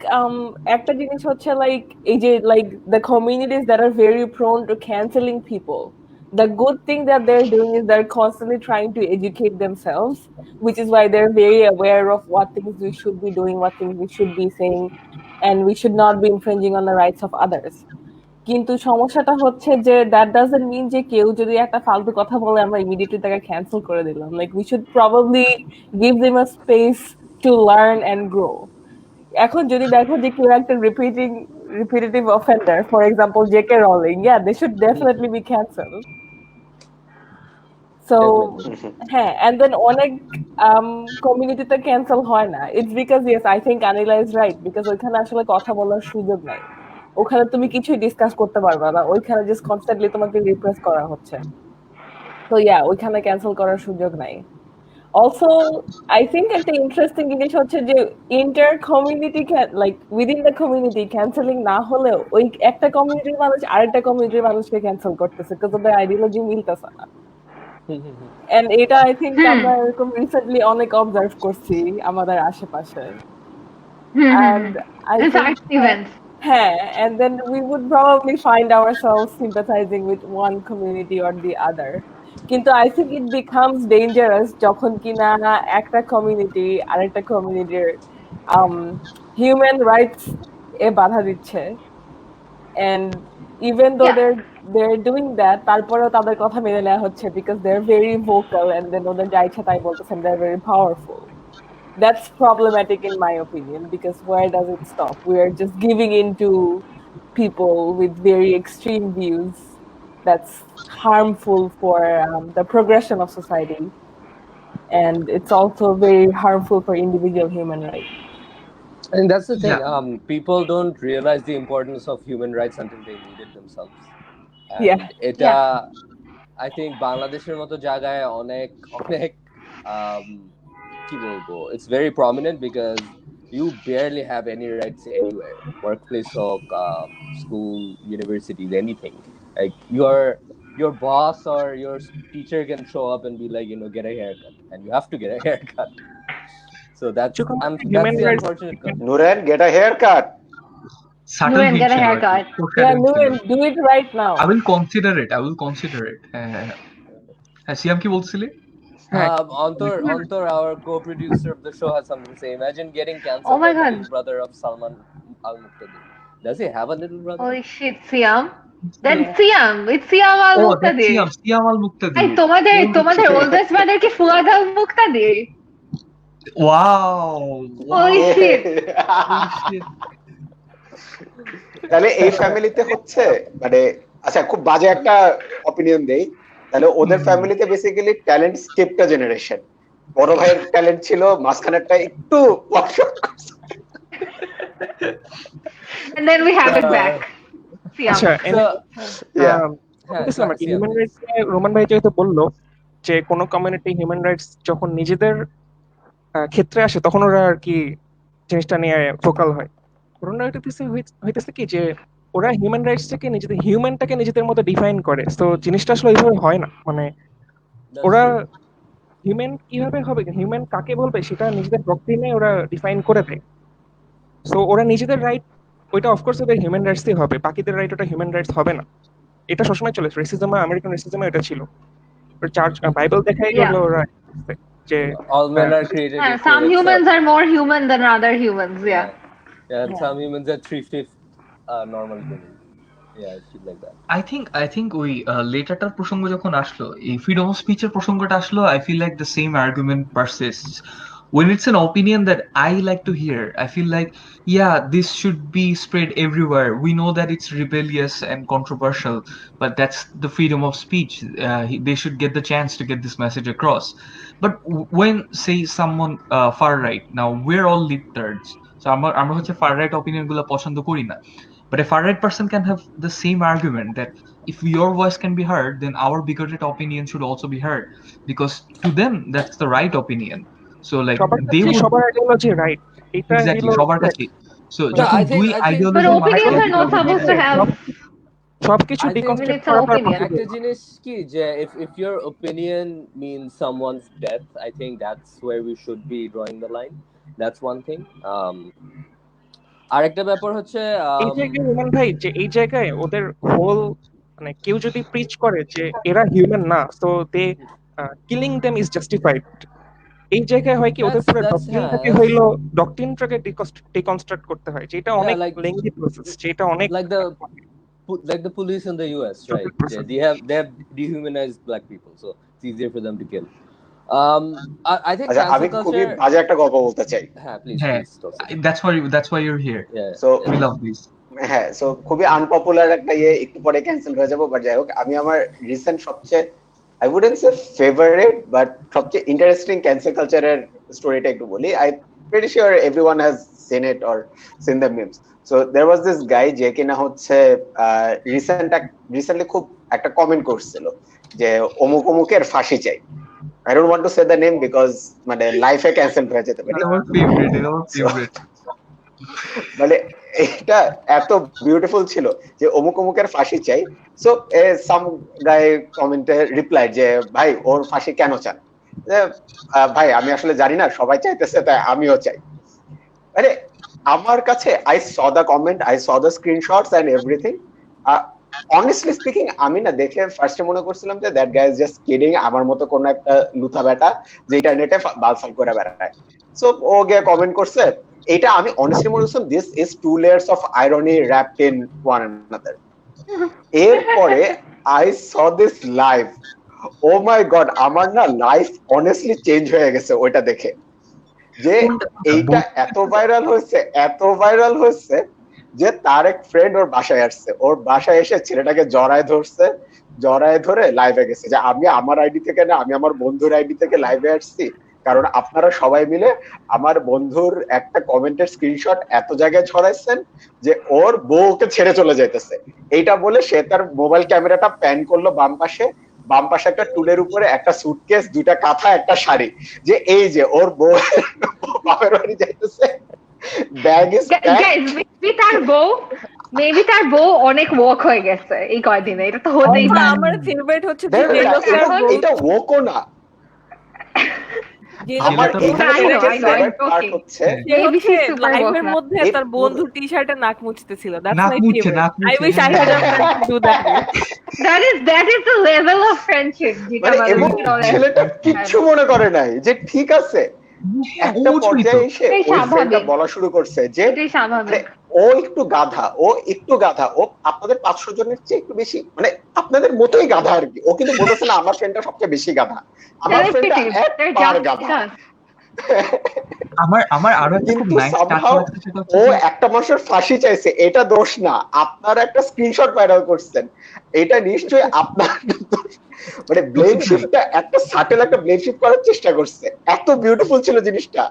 একটা জিনিস হচ্ছে like এই যে like the communities that are very prone to canceling people. The good thing that they're doing is they're constantly trying to educate themselves, which is why they're very aware of what things we should be doing, what things we should be saying, and we should not be infringing on the rights of others. কিন্তু সমস্যাটা হচ্ছে যে that doesn't mean যে কেউ যদি একটা ফালতু কথা বলে আমরা immediately তাকে cancel করে দিলাম. Like we should probably give them a space to learn and grow. এখন যদি দেখো যে কেউ একটা repetitive offender, for example J.K. Rowling, yeah, they should definitely be cancelled. So হ্যাঁ, and then অনেক কমিউনিটিতে ক্যান্সেল হয় না. It's because yes, I think Anila is right, because ওইখানে আসলে কথা বলার সুযোগ নাই. ওখানে তুমি কিছুই ডিসকাস করতে পারবা না, ওইখানে জাস্ট কনস্ট্যান্টলি তোমাকে রিপ্রেস করা হচ্ছে. তো ইয়া, ওইখানে ক্যান্সেল করার সুযোগ নাই. অলসো আই থিঙ্ক একটা ইন্টারেস্টিং জিনিস হচ্ছে যে inter community like within the community cancelling না হলেও ওই একটা কমিউনিটির মানুষ আরেকটা কমিউনিটির মানুষকে ক্যান্সেল করতেছে বিকজ ওদের আইডিওলজি মিলতেছে না. এন্ড এটা আই থিঙ্ক আমরা এরকম রিসেন্টলি অনেক অবজার্ভ করছি আমাদের আশেপাশে. And I think events. and then we would probably find ourselves sympathizing with one community or the other. কিন্তু I think it becomes dangerous যখন কিনা একটা community আরেকটা communityর human rights এ বাধা দিচ্ছে, and even though they're doing that তারপরেও তাদের কথা মেনে নেওয়া হচ্ছে because they're very vocal and then ওদের যা ইচ্ছা তাই বলতেছেন, they're very powerful. That's problematic in my opinion, because where does it stop? We are just giving in to people with very extreme views that's harmful for the progression of society, and it's also very harmful for individual human rights. And that's the thing. Yeah. People don't realize the importance of human rights until they need it themselves. And Yeah. I think বাংলাদেশের মতো জায়গায় অনেক কি বলবো, it's very prominent because you barely have any rights anywhere. Workplace হোক, school, universities, anything. Like your boss or your teacher can show up and be like, get a haircut, and you have to get a haircut. So that's the unfortunate part. Nuran, get a haircut. Subtle Nuran, get a hint haircut. Yeah, Nuran, do it right now. I will consider it. Siam কি বলছিলে? Antor, our co-producer of the show, has something to say. Imagine getting cancelled Oh my by the God. big brother of Salman al-Muqtadir. Does he have a little brother? Holy shit, Siam. That's Siam. It's Siam al-Muqtadir. Siam al-Muqtadir. Hey, তোমাদের oldest brother কি Fuad al-Muqtadir? Wow. Holy shit. তাহলে এই ফ্যামিলিতে হচ্ছে মানে আচ্ছা খুব বাজে একটা অপিনিয়ন দেই, তাহলে ওদের ফ্যামিলিতে বেসিক্যালি ট্যালেন্ট স্কিপটা জেনারেশন। বড় ভাইয়ের ট্যালেন্ট ছিল, মাঝখানেরটা একটু And then we have it back. Siam. আচ্ছা হিউম্যান রাইটস রোমান ভাই যেহেতু বললো যে কোনো কমিউনিটি হিউম্যান রাইটস যখন নিজেদের ক্ষেত্রে আসে তখন ওরা আর কি জিনিসটা নিয়ে ফোকাল হয়। ওরা হইতেছে কি যে ওরা হিউম্যান রাইটসটাকে নিজেদের হিউম্যানটাকে নিজেদের মতো ডিফাইন করে। তো জিনিসটা আসলে ওইভাবে হয় না, মানে ওরা হিউম্যান কিভাবে হবে, হিউম্যান কাকে বলবে সেটা নিজেদের ডক্ট্রিনে ওরা ডিফাইন করে দেয়। সো ওরা নিজেদের রাইট ওইটা অফকোর্স ওদের হিউম্যান রাইটসই হবে, বাকিদের রাইট ওটা হিউম্যান রাইটস হবে না। এটা সবসময় চলে, রেসিজমে, আমেরিকান রেসিজমে এটা ছিল। চার্চ বাইবেল দেখাই Yeah. হলো ওরা যে all men are created Yeah, equal some except humans are more human than other humans. Yeah. and some humans are 3/5 normal human. Yeah, shit like that. I think ওই লেটারটার প্রসঙ্গ যখন আসলো, এই freedom of স্পিচের প্রসঙ্গটা আসলো, I feel like the same argument persists. When it's an opinion that I like to hear, I feel like, yeah, this should be spread everywhere. We know that it's rebellious and controversial, but that's the freedom of speech. They should get the chance to get this message across. But when, say, someone far right, now we're all libtards, so আমরা হচ্ছে far right opinion গুলো পছন্দ করি না. But a far right person can have the same argument that if your voice can be heard, then our bigoted opinion should also be heard, because to them that's the right opinion. So like সবার they কাছে would সবার ideology right, এটা exactly হলো সবার কাছে. So No, যখন I দুই think But আইডিওলজির opinions are not supposed to have. সবকিছু I think deconstruct it's an করা opinion. একটা জিনিস কি যে if your opinion means someone's death, I think that's where we should be drawing the line. That's one thing. আরেকটা ব্যাপার হচ্ছে এই জায়গায় রোমান ভাই, যে এই জায়গায় ওদের হোল মানে কেউ যদি প্রিচ করে যে এরা হিউম্যান না, so they killing them is justified, এই জায়গায় হয় কি ওদের পুরো ডক্ট্রিনটাকে হইলো ডক্ট্রিনটাকে ডিকনস্ট্রাক্ট করতে হয়, যেটা অনেক লেংদি প্রসেস, যেটা অনেক like the police in the US, right? They have dehumanized black people, so it's easier for them to kill. I think আচ্ছা, আমি cancel খুবই culture. বাজে একটা গল্প বলতে চাই। হ্যাঁ, please, হ্যাঁ, please. that's why you're here. Yeah. So We love this. হ্যাঁ, সো খুবই আনপপুলার একটা একটু পরে ক্যান্সেল হয়ে যাবো, বাট যাই হোক, আমি আমার রিসেন্ট সবচেয়ে I wouldn't say favourite but সবচেয়ে ইন্টারেস্টিং ক্যান্সেল কালচারের স্টোরিটা একটু বলি। I pretty sure everyone has seen it or seen the memes. So there was this guy যে কিনা হচ্ছে রিসেন্টলি খুব একটা কমেন্ট করছিল যে অমুক অমুকের ফাঁসি চাই। I don't want to say the name because মানে লাইফে ক্যান্সেল হয়ে যেতে পারে। Our favorite. মানে এটা এত বিউটিফুল ছিল যে অমুক অমুকের ফাঁসি চাই। সো সাম গাই কমেন্টে রিপ্লাই যে ভাই ওর ফাঁসি কেন চান? ভাই আমি আসলে জানি না, সবাই চাইতেছে তাই আমিও চাই। মানে আমার কাছে I saw the comment, I saw the screenshots and everything. Honestly speaking আমি না দেখে ফার্স্টে মনে করছিলাম যে that guy is just kidding, আমার মতো কোন একটা লুথা বেটা যে ইন্টারনেটে বালফাল করে বেড়ায়। সো ও গিয়ে কমেন্ট করছে, এটা আমি অনেস্টলি মনে করছিলাম this is two layers of irony wrapped in one another. এরপরে I saw this live, oh my God, আমার না লাইফ অনেস্টলি চেঞ্জ হয়ে গেছে ওইটা দেখে, যে এইটা এত ভাইরাল হয়েছে যে তার এক ফ্রেন্ড ওর বাসায় আসছে, ওর বাসায় এসে ছেলেটাকে জড়ায় ধরে লাইভে গেছে যে আমি আমার আইডি থেকে না, আমি আমার বন্ধুর আইডি থেকে লাইভে আসছি, কারণ আপনারা সবাই মিলে আমার বন্ধুর একটা কমেন্টের স্ক্রিনশট এত জায়গায় ছড়াইছেন যে ওর বউকে ছেড়ে চলে যাইতেছে। এইটা বলে সে তার মোবাইল ক্যামেরাটা প্যান করলো বাম পাশে একটা টুলের উপরে একটা সুটকেস, দুইটা কাঁথা, একটা শাড়ি, যে এই যে ওর বউ বাপের বাড়ি যাইতেছে, ব্যাগ ইজ মেবি তার বউ অনেক ওয়াক হয়ে গেছে এই কয়দিনে, এটা তো হতেই পারে। আমার ফেভারিট হচ্ছে এটা ওকো না, আমার লাইভের মধ্যে তার বন্ধু টি শার্টে নাক মুছতেছিল। ছেলেটা কিচ্ছু মনে করে নাই, যে ঠিক আছে। একটা পর্যায়ে এসে ওই ফ্রেন্ডটা বলা শুরু করছে যে ও একটু গাধা, ও আপনাদের 500 জনের চেয়ে একটু বেশি, মানে আপনাদের মতোই গাধা আর কি। ও কিন্তু বলতেছে না আমার ফ্রেন্ডটা সবচেয়ে বেশি গাধা, আমার ফ্রেন্ডটা একবার গাধা। আমার আরো একটা খুব নাইস টাচ আছে, ও একটা মানুষের ফাঁসি চাইছে, এটা দোষ না। আপনারা একটা স্ক্রিনশট ভাইরাল করছেন, এটা নিশ্চয়ই আপনার মানে ব্লেড শিফটটা একটা সাটেল একটা ব্লেড শিফট করার চেষ্টা করছে। এত বিউটিফুল ছিল জিনিসটা।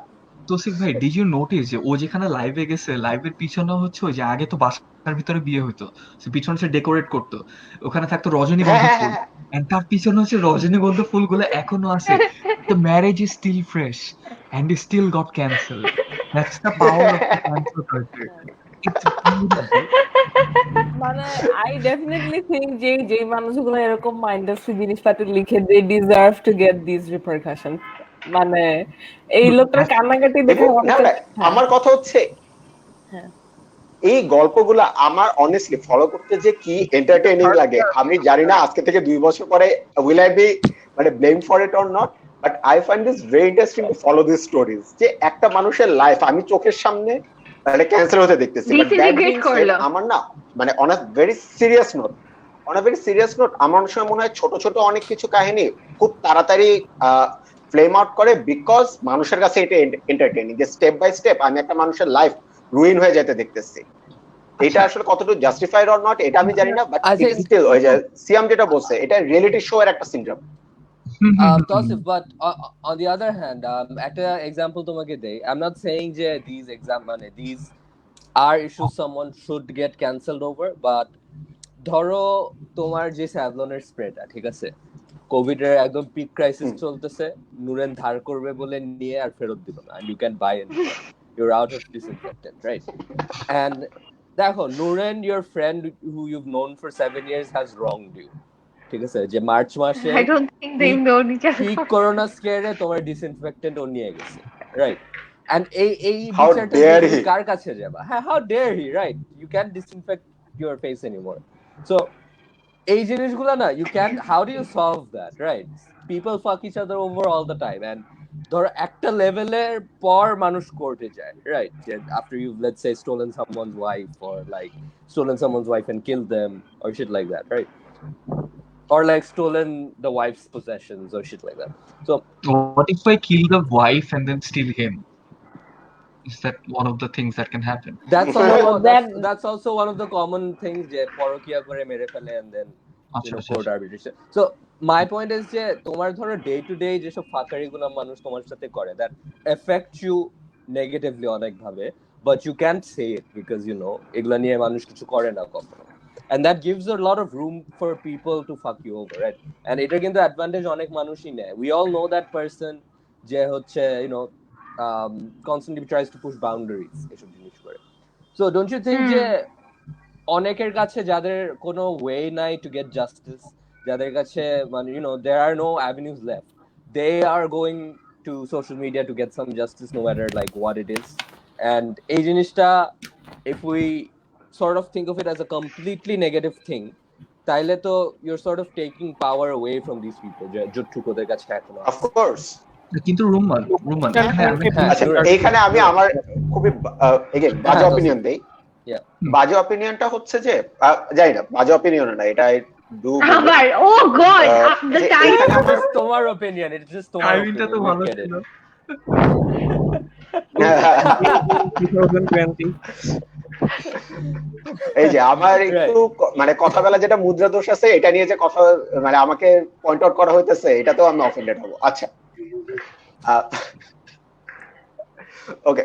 তৌসিফ ভাই, ডিড ইউ নোটিস যে ও যেখানে লাইভে গেছে, লাইভের পিছনে হচ্ছে ওই যে আগে তো বাসার ভিতরে বিয়ে হইতো, পিছনে সে ডেকোরেট করতো, ওখানে থাকতো রজনীগন্ধা ফুল, এন্ড তার পিছনে হচ্ছে রজনীগন্ধা ফুলগুলো এখনো আছে। The marriage is still fresh and it still got cancelled. That's the power of the cancel culture. It's beautiful. মানে I definitely think যে মানুষগুলো এরকম মাইন্ডাসলি জিনিসপাতি লিখে, they deserve to get these repercussions. মানে এই লোকটার কান্নাকাটি দেখে আমার কথা হচ্ছে এই গল্পগুলা আমার অনেস্টলি ফলো করতে যে কি এন্টারটেইনিং লাগে। আমি জানি না আজকে থেকে 2 বছর পরে will I be মানে blame for it or not, but I find this very interesting to follow these stories যে একটা মানুষের লাইফ আমি চোখের সামনে মানে ক্যান্সেল হতে দেখতেছি। বাট দ্যাট বিং সেড আমার না মানে on a very serious note আমার অনেক সময় মনে হয় ছোট ছোট অনেক কিছু কাহিনী খুব তাড়াতাড়ি ফ্লেম আউট করে বিকজ মানুষের কাছে এটা এন্টারটেইনিং যে স্টেপ বাই স্টেপ আমি একটা মানুষের লাইফ রুইন হয়ে যেতে দেখতেছি। এটা আসলে কতটুকু জাস্টিফাইড অর নট এটা আমি জানি না, বাট ইট ইজ স্টিল ওই যে সিয়াম যেটা বলছে এটা রিয়েলিটি শো এর একটা syndrome. Tosif, but on the other hand, একটা example তোমাকে দেই, I'm not saying যে these are issues someone should get cancelled over, but ধরো তোমার যে স্যাভলনের স্প্রেটা ঠিক আছে, কোভিড এর একদম পিক ক্রাইসিস চলতেছে, নুরেন ধার করবে বলে নিয়ে আর ফেরত দিল না, you can buy it, you're out of disinfectant, right? And দেখো নুরেন, your friend who you've known for 7 years has wronged you, ঠিক আছে, যে মার্চ মাসে I don't think they know each other. Peak corona স্কেয়ারে তোমার ডিসইনফেক্টেন্ট ও নিয়ে গেছে, রাইট? এন্ড এই How dare he? কার কাছে যাবা? হ্যাঁ, how dare he, right? You can't disinfect your face anymore. So এই জিনিসগুলো না, you can't, how do you solve that, right? People fuck each other over all the time, and ধরো একটা লেভেলের পর মানুষ কোর্টে যায়, right? After you've, let's say, stolen someone's wife or like stolen someone's wife and killed them or shit like that, right? Or like stolen the wife's possessions or shit like that. So what if I kill the wife and then steal him? Is that one of the things that can happen? That's also one of the common things যে পরকিয়া করে মেরে ফেলে and then court arbitration. So my point is যে তোমার ধরো day to day যেসব ফাকারিগুলো মানুষ তোমার সাথে করে, that affect you negatively অনেক ভাবে, but you can't say it because এগুলা নিয়ে মানুষ কিছু করে না কখনো, and that gives a lot of room for people to fuck you over, right? And এটা কিন্তু অ্যাডভান্টেজ অনেক মানুষই নেয়. We all know that person যে হচ্ছে constantly tries to push boundaries এসব জিনিস করে. So don't you think যে অনেকের কাছে যাদের কোনো way নাই to get justice, যাদের কাছে মানে there are no avenues left, they are going to social media to get some justice no matter like what it is. And এই জিনিসটা, if we sort of think of it as a completely negative thing, তাইলে তো you're sort of taking power away from these people যতটুক ওদের কাছে এখনো আছে। Of course. কিন্তু রুমান এইখানে আমি আমার খুবই বাজে অপিনিয়ন দেই। বাজে অপিনিয়নটা হচ্ছে যে জানি না বাজে অপিনিয়ন না, এটা তোমার অপিনিয়ন, এটা জাস্ট তোমার টাইমিংটা তো ভালো ছিল। 2020 এই যে আমার একটু মানে কথা বলা যেটা মুদ্রা দোষ আছে এটা নিয়ে যে কথা মানে আমাকে পয়েন্ট আউট করা হইতেছে, এটাতেও আমি অফেন্ডেড হব। আচ্ছা ওকে,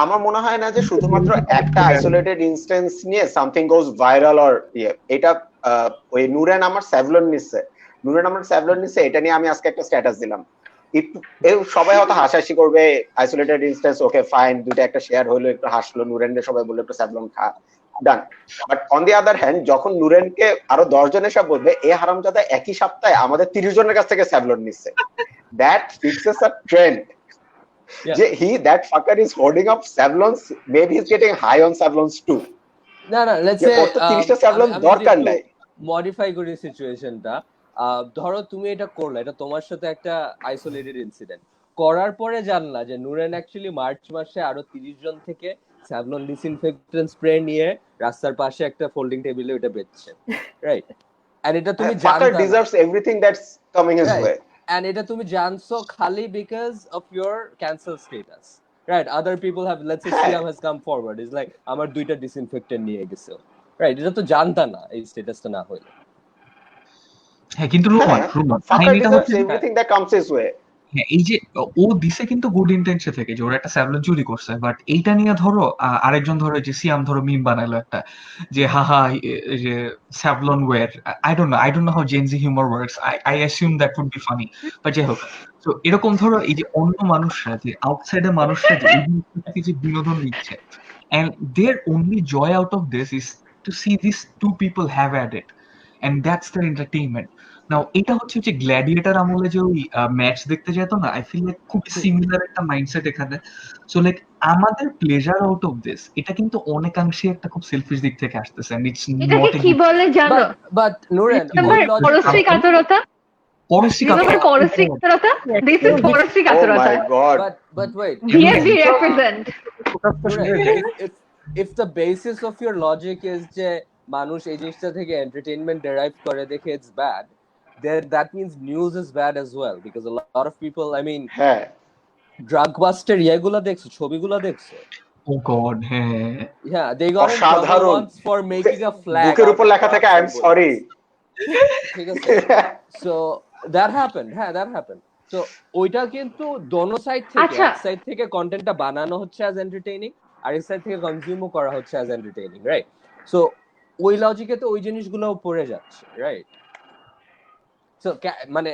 আমার মনে হয় না যে শুধুমাত্র একটা আইসোলেটেড ইনস্ট্যান্স নিয়ে সামথিং গোজ ভাইরাল অর এটা ওই নুরেন আমার স্যাভলন নিচ্ছে এটা নিয়ে আমি আজকে একটা স্ট্যাটাস দিলাম। সবাই হয়তো হাসাহাসি করবে, আইসোলেটেড ইনস্ট্যান্স, ওকে ফাইন, দুইটা একটা শেয়ার হলো, একটু হাসলো, নুরেনকে সবাই বললো একটু স্যাভলন খা, done. But on the other hand যখন নুরেনকে আরো 10 জন এসব বলবে এই হারামজাদা একই সপ্তাহে আমাদের 30 জনের কাছ থেকে স্যাভলন নিচ্ছে, দ্যাট ফিক্সেস আ ট্রেন্ড। যে that fucker is holding up Savlons, maybe he's getting high on Savlons too. না let's say 30টা Savlon দরকার নাই, মডিফাই করি সিচুয়েশনটা। ধরো তুমি এটা করলে, এটা তোমার সাথে একটা আইসোলেটেড ইনসিডেন্ট, করার পরে জানলা যে নুরেন অ্যাকচুয়ালি মার্চ মাসে আরো 30 জন থেকে স্যাভলন ডিসইনফেক্টেন্ট স্প্রে নিয়ে রাস্তার পাশে একটা ফোল্ডিং টেবিলে ওটা বেচছে, রাইট? এন্ড এটা তুমি জানতা, fucker deserves everything that's coming his way. And এটা তুমি জানছো খালি because of your cancel status, right? Other people have, let's say Siam has come forward, is like আমার দুইটা ডিসইনফেক্টেন্ট নিয়ে গেছে, রাইট? এটা তো জানতা না এই স্ট্যাটাসটা না হইলে। হ্যাঁ কিন্তু রুমান এটা হচ্ছে everything that comes his way. হ্যাঁ এই যে ও দিছে কিন্তু গুড ইন্টেনশন থেকে যে ওরা একটা স্যাভলন চুরি করছে, বাট এইটা নিয়ে ধরো আরেকজন ধরো যে সিয়াম ধরো মিম বানাইলো একটা যে হাহা যে Savlon where, I don't know how Gen Z humour works, I assume that would be funny, but যাই হোক। তো এরকম ধরো এই যে অন্য মানুষরা যে আউটসাইডের মানুষরা যে এই জিনিসটাকে যে বিনোদন নিচ্ছে, and their only joy out of this is to see these two people have at it, and that's their entertainment. নাও এটা হচ্ছে যে গ্ল্যাডিয়েটর আমলে যে ওই ম্যাচ দেখতে যেত না, আই ফিল লাইক খুব সিমিলার একটা মাইন্ডসেট এখানে। সো লাইক আমাদের প্লেজার আউট অফ দিস এটা কিন্তু অনেকাংশে একটা খুব সেলফিশ দিক থেকে আসতেছে, এন্ড ইটস নট কি বলে জানো, বাট নুরেন পরশ্রী কাতরতা, Forestry Remember কাতরতা। forestry katurata? This is forestry Oh katurata. my god. But wait, VFD represent. Right. If the basis of your logic is যে মানুষ এই জিনিসটা থেকে entertainment derive করে দেখে it's bad, then that means news is bad as well, because a lot of people, I mean, হ্যাঁ drugbuster ইয়েগুলা দেখছো, ছবিগুলা দেখছো? Oh God, হ্যাঁ। Yeah, they got in trouble অসাধারণ once for making a flag বুকের out উপর of লেখা থাকে I am corruption sorry bullets. ঠিক আছে? So that happened. হ্যাঁ, that happened. So ওইটা কিন্তু দোনো সাইড থেকে, আচ্ছা। এক সাইড থেকে কন্টেন্টটা বানানো হচ্ছে as entertaining, আরেক সাইড থেকে কনজিউমও করা হচ্ছে as entertaining, right? So ওই লজিকে তো ওই জিনিসগুলোও পড়ে যাচ্ছে, right? So মানে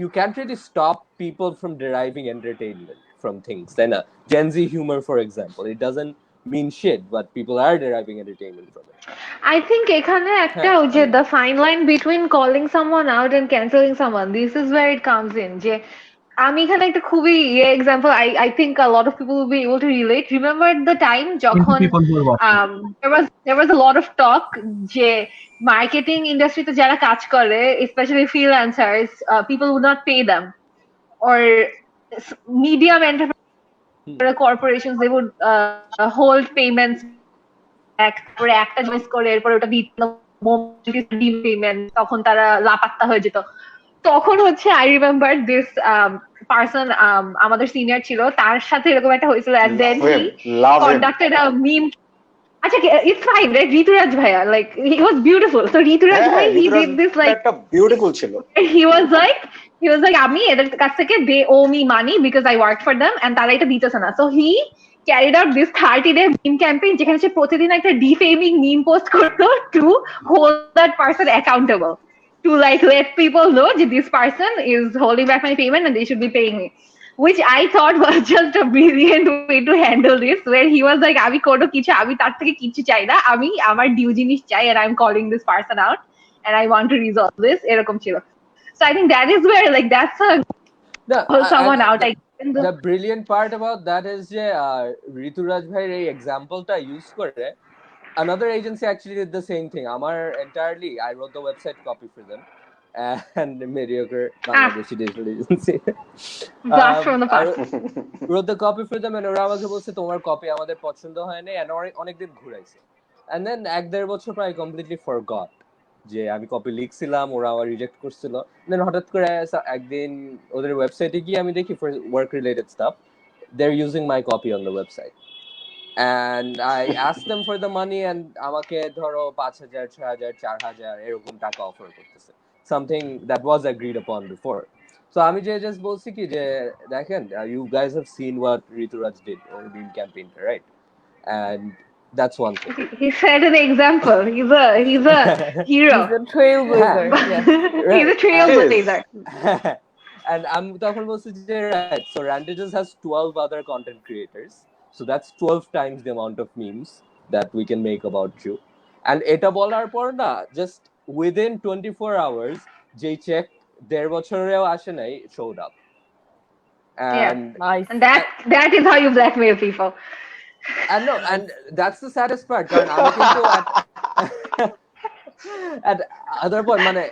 you can't really stop people from deriving entertainment from things. Then Gen Z humor, for example, it doesn't mean shit, but people are deriving entertainment from it. I think এখানে একটা ওই যে the fine line between calling someone out and canceling someone, this is where it comes in. যে আমি এখানে একটা খুবই example, I think a lot of people will be able to relate. Remember the time যখন People who are watching. there was a lot of talk যে marketing industry তে যারা কাজ করে, especially freelancers, people would not pay them, or medium enterprise corporations, they would hold payments back, তারপরে একটা miss করে এরপর ওটা দিতে পেমেন্ট, তখন তারা লাপাত্তা হয়ে যেত। তখন হচ্ছে আই রিমেম্বার দিস পারসন, আমাদের সিনিয়র ছিল, তার সাথে এরকম একটা হয়েছিল, and then he conducted a meme. আচ্ছা, it's fine, right? ঋতুরাজ ভাইয়া, like he was beautiful. So ঋতুরাজ ভাই, he did this like একটা বিউটিফুল ছিল he was like আমি এদের কাছ থেকে they owe me money because I worked for them, and তারা এটা দিতেছে না। So he carried out this 30-day meme campaign যেখানে সে প্রতিদিন একটা defaming meme post করতো to hold that person accountable, to like let people know that this person is holding back my payment and they should be paying me, which I thought was just a brilliant way to handle this, where he was like আমি কোনো কিছু, আমি তার থেকে কিছু চাই না, আমি আমার ডিউ জিনিস চাই, and I'm calling this person out and I want to resolve this, এরকম ছিল। So I think that is where like that's a call someone out. The brilliant part about that is যে ঋতুরাজ ভাইয়ের এই এক্সাম্পলটা use করে another agency actually did the same thing. Entirely, I wrote the website copy for them, and mediocre Bangladeshi digital agency. Blast from the past. I wrote the copy for them, and ওরা আমাকে বলছে তোমার copy আমাদের পছন্দ হয় না, and অনেকদিন ঘুরাইছে, and then 1-1.5 বছর পর I completely forgot যে আমি কপি লিখছিলাম, ওরা আবার রিজেক্ট করছিল। দেন হঠাৎ করে একদিন ওদের ওয়েবসাইটে গিয়ে আমি দেখি for work related stuff they're using my copy on the website. And I asked them for the money, and আমাকে ধরো 5,000, 6,000, 4,000 এরকম টাকা অফার করতেছে, something that was agreed upon before. So আমি just বলছি কি যে দেখেন, you guys have seen what Rituraj did on the Beam campaign, right? And that's one thing. He set an example. He's a hero. He's a trailblazer. Yes. He's a trailblazer. And I'm তখন বলছি যে right, so Rantages has 12 other content creators. So that's 12 times the amount of memes that we can make about you. And এটা বলার পর না, just within 24 hours, যেই check 1.5 বছরেও আসে নাই, showed up. And Nice. And that is how you blackmail people. And no, and that's the saddest part. কারণ আমি কিন্তু at other point, মানে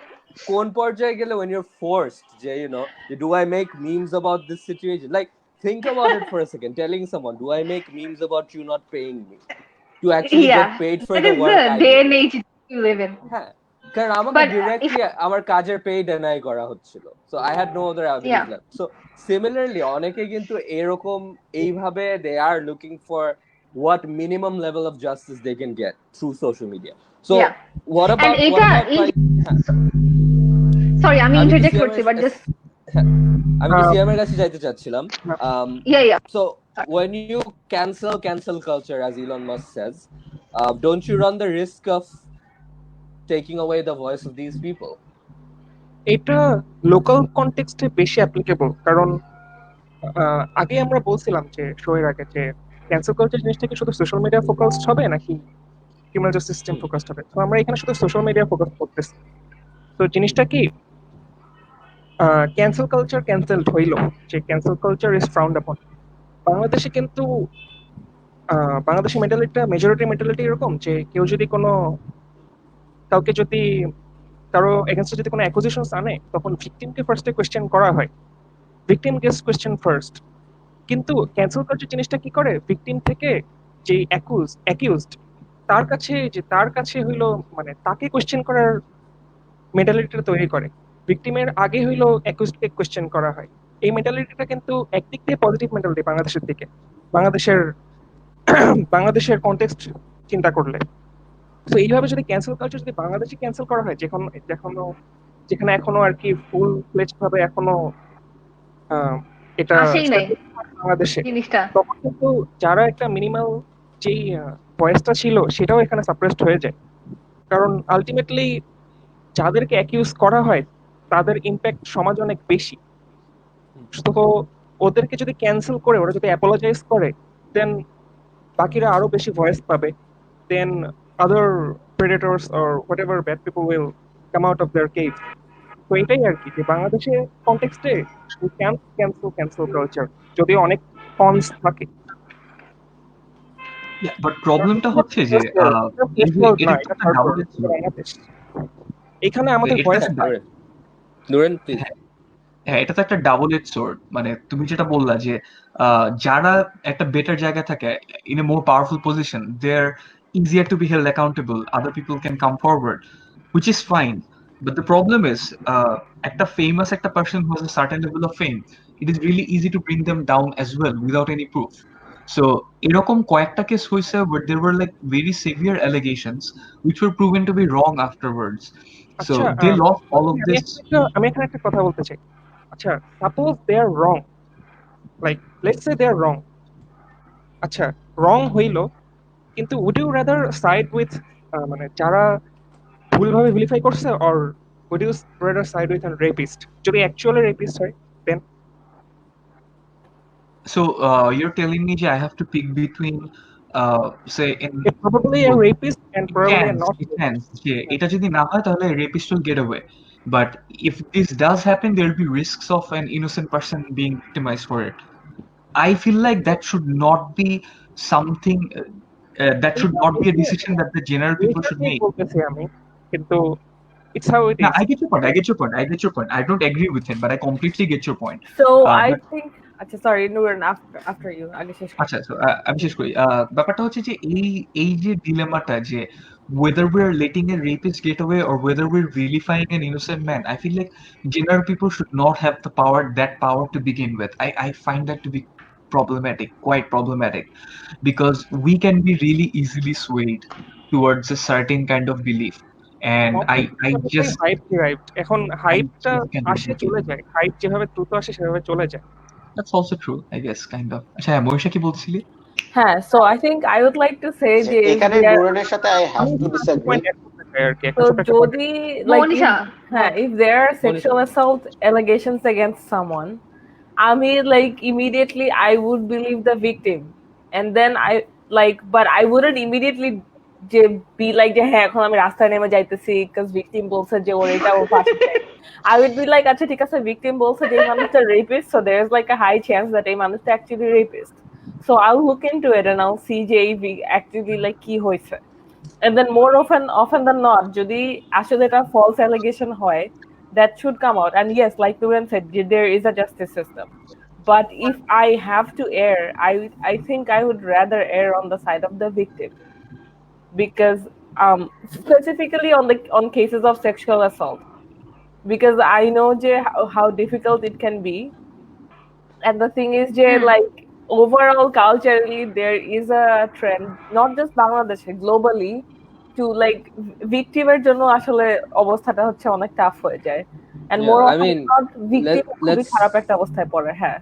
কোন পর্যায়ে গেলে when you're forced, যে you know, do I make memes about this situation? Like, think about it for a second. Telling someone, do I make memes about you not paying me to actually get paid for the work I do? That is the day and age you live in. হ্যাঁ, কারণ আমাকে directly আমার কাজের pay deny করা হচ্ছিল, so I had no other avenues left. So similarly অনেকে কিন্তু এরকম এইভাবে they are looking for what minimum level of justice they can get through social media. So what about sorry, আমি ইন্টারজেক্ট করছি, বাট জাস্ট আমি সিএমের কাছে যাইতে চাচ্ছিলাম। So when you cancel culture, as Elon Musk says, don't you run the risk of taking away the voice of these people? এটা local কনটেক্সটে বেশি applicable, কারণ আগে আমরা বলছিলাম যে শোয়ের আগে যে ক্যান্সেল কালচার জিনিসটা কি শুধু সোশ্যাল মিডিয়া ফোকাসড হবে নাকি ক্রিমিনাল জাস্টিস সিস্টেম ফোকাসড হবে। তো আমরা এখানে শুধু সোশ্যাল মিডিয়া ফোকাস করতেছি। তো জিনিসটা কি, ক্যান্সেল কালচার ক্যান্সেলড হইল, যে ক্যান্সেল কালচার ইজ ফ্রাউন্ড আপন। বাংলাদেশে কিন্তু বাংলাদেশি মেন্টালিটিটা মেজরিটি মেন্টালিটি এরকম যে কেউ যদি কাউকে যদি কারো এগেনস্টে যদি কোনো অ্যাকুজিশনস আনে তখন ভিকটিমকে ফার্স্টে কোয়েশ্চেন করা হয়, ভিকটিম গেটস কোয়েশ্চেন ফার্স্ট। কিন্তু ক্যান্সেল কালচার জিনিসটা কি করে, ভিকটিম থেকে যে অ্যাকিউজড তার কাছে হইলো মানে তাকে কোয়েশ্চেন করার মেন্টালিটিটা তৈরি করে। ভিকটিমের আগে হইলো অ্যাকিউজডকে কোয়েশ্চেন করা হয়। এই মেন্টালিটিটা কিন্তু একদিক দিয়ে পজিটিভ মেন্টালিটি বাংলাদেশের দিকে, বাংলাদেশের বাংলাদেশের কনটেক্সট চিন্তা করলে। তো এইভাবে যদি ক্যান্সেল কালচার যদি বাংলাদেশে ক্যান্সেল করা হয়, যেখানে এখনো আর কি ফুল ফ্লেজড ভাবে এখনো এটা আসেই নাই বাংলাদেশে, জিনিসটা। তখন কিন্তু যারা একটা মিনিমাল যেই ভয়েসটা ছিল সেটাও এখানে সাপ্রেসড হয়ে যায়। কারণ আলটিমেটলি যাদেরকে অ্যাকিউজ করা হয় তাদের ইম্প্যাক্ট সমাজ অনেক বেশি। তো ওদেরকে যদি ক্যান্সেল করে ওরা যদি অ্যাপোলোজাইজ করে, দেন বাকিরা আরো বেশি ভয়েস পাবে, then other predators or whatever bad people will come out of their cave. তো এটাই আর কি, যে বাংলাদেশে কনটেক্সটে উই ক্যান ক্যান্সেল কালচার, যদিও অনেক কনস থাকে। বাট প্রবলেমটা হচ্ছে যে এই যে এটা তো একটা ডাবল এজ সোর্ড। এখানে আমাদের এটা ভয়েস একটা নুরেন প্লিজ। হ্যাঁ, এটা তো একটা ডাবল এজ সোর্ড। মানে তুমি যেটা বললা যে যারা একটা বেটার জায়গায় থাকে, in a more powerful position, they are easier to be held accountable, other people can come forward, which is fine. But the problem is, একটা famous একটা person who has a certain level of fame, it is really easy to bring them down as well without any proof. So এরকম কয়েকটা case হয়েছে where there were like very severe allegations which were proven to be wrong afterwards. So আচ্ছা, they lost all of আমি this. আমি এখানে একটা কথা বলতে চাই। আচ্ছা, suppose they are wrong, like let's say they are wrong. আচ্ছা, রং হইলো, কিন্তু would you rather side with মানে যারা ভুলভাবে ভিলিফাই করছে, or would you rather side with an rapist? যদি অ্যাকচুয়ালি রেপিস্ট হয়, then So you're telling me that I have to pick between, say, in probably a both. rapist and probably a not It can rapist. যে এটা যদি না হয় তাহলে rapist will get away. But if this does happen, there will be risks of an innocent person being victimized for it. I feel like that should not be something. That should not be a decision that the general people should এইটাই make. বলতেছি আমি, কিন্তু it's how it Now, is. I get your point. I get your point. I get your point. I don't agree with it, but I completely get your point. So I But think, আচ্ছা sorry Nuran, after you, আগে শেষ করো। আচ্ছা, আমি শেষ করি। ব্যাপারটা হচ্ছে যে এই যে ডিলেমাটা, যে whether we're letting a rapist get away or whether we're vilifying an innocent man, I feel like general people should not have that power to begin with. I find that to be problematic, quite problematic, because we can be really easily swayed towards a certain kind of belief, and I just hype derived, এখন হাইপটা can't আসে agree. চলে যায়, hype যেভাবে দ্রুত আসে সেভাবে চলে যায়। That's also true, I guess, kind of. আচ্ছা, হ্যাঁ, মনীষা কি বলছিলি? হ্যাঁ, so I think I would like to say যে যে এখানে there, নুরনের সাথে আই হ্যাভ টু ডিসএগ্রি। তো যদি like Manisha, if there are sexual assault allegations against someone, আমি like immediately I would believe the victim, and then I like, but I wouldn't immediately যে be like যে হ্যাঁ এখন আমি রাস্তায় নেমে যাইতেছি because victim বলছে যে ওর এটা ওর ফাঁসি চাই। I would be like আচ্ছা ঠিক আছে, victim বলছে যে এই মানুষটা rapist, so there is like a high chance that এই মানুষটা actually rapist, so I'll look into it and I'll see যে actually like কি হয়েছে, and then more often than not যদি আসলে এটা false allegation হয়, that should come out. And yes, like Nuran said, there is a justice system, but if I have to err, I think I would rather err on the side of the victim, because specifically on cases of sexual assault, because I know how difficult it can be. And the thing is like overall culturally there is a trend, not just Bangladesh, globally, to like victimer জন্য আসলে অবস্থাটা হচ্ছে অনেক tough হয়ে যায়, and Yeah, more I often mean, than not victim খুবই let's খারাপ একটা অবস্থায় পড়ে। হ্যাঁ,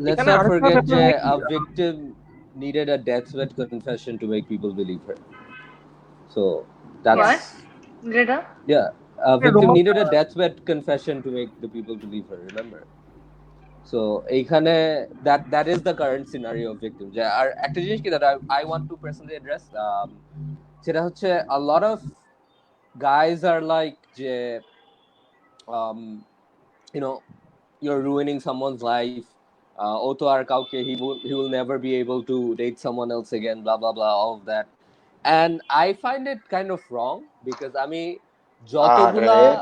let's এখানে not আরেকটা forget ব্যাপার হয় কি, a victim needed a deathbed confession to make people believe her. So that's what? Greta? yeah, a victim needed a deathbed confession to make the people believe her. Remember? So এইখানে that is the current scenario of victims. আর একটা জিনিস কি that I want to personally address, সেটা হচ্ছে a lot of guys are like যে you know, you're ruining someone's life, ও তো আর কাউকে he will never be able to date someone else again, blah blah blah, all of that. And I find it kind of wrong, because আমি যতগুলা আরে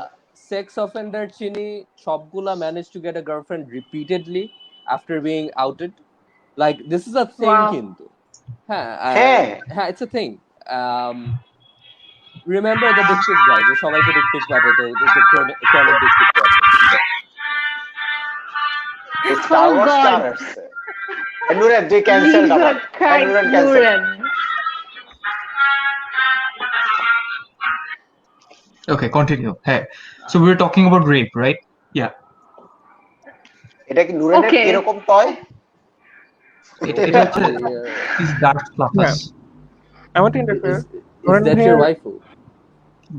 sex offender চিনি সবগুলা manage to get a girlfriend repeatedly after being outed. Like this is a thing Wow. কিন্তু। হ্যাঁ হ্যাঁ হ্যাঁ, it's a thing. Remember the dick pic guys, সবাইকে ডিক পিক পাঠাতো, chronic dick pic problem. Star Oh wars God. Star আসছে। নুরেন তুই cancelled আবার। Jesus Christ, Nuren cancel. Nuran. Okay, continue. Hey, so we were talking about rape, right? Yeah. এটা কি নুরেনের Okay. এরকম toy? এটা হচ্ছে is dark Yeah. fluffus. I want to interfere. Is Nuran that your ভাইয়ের waifu?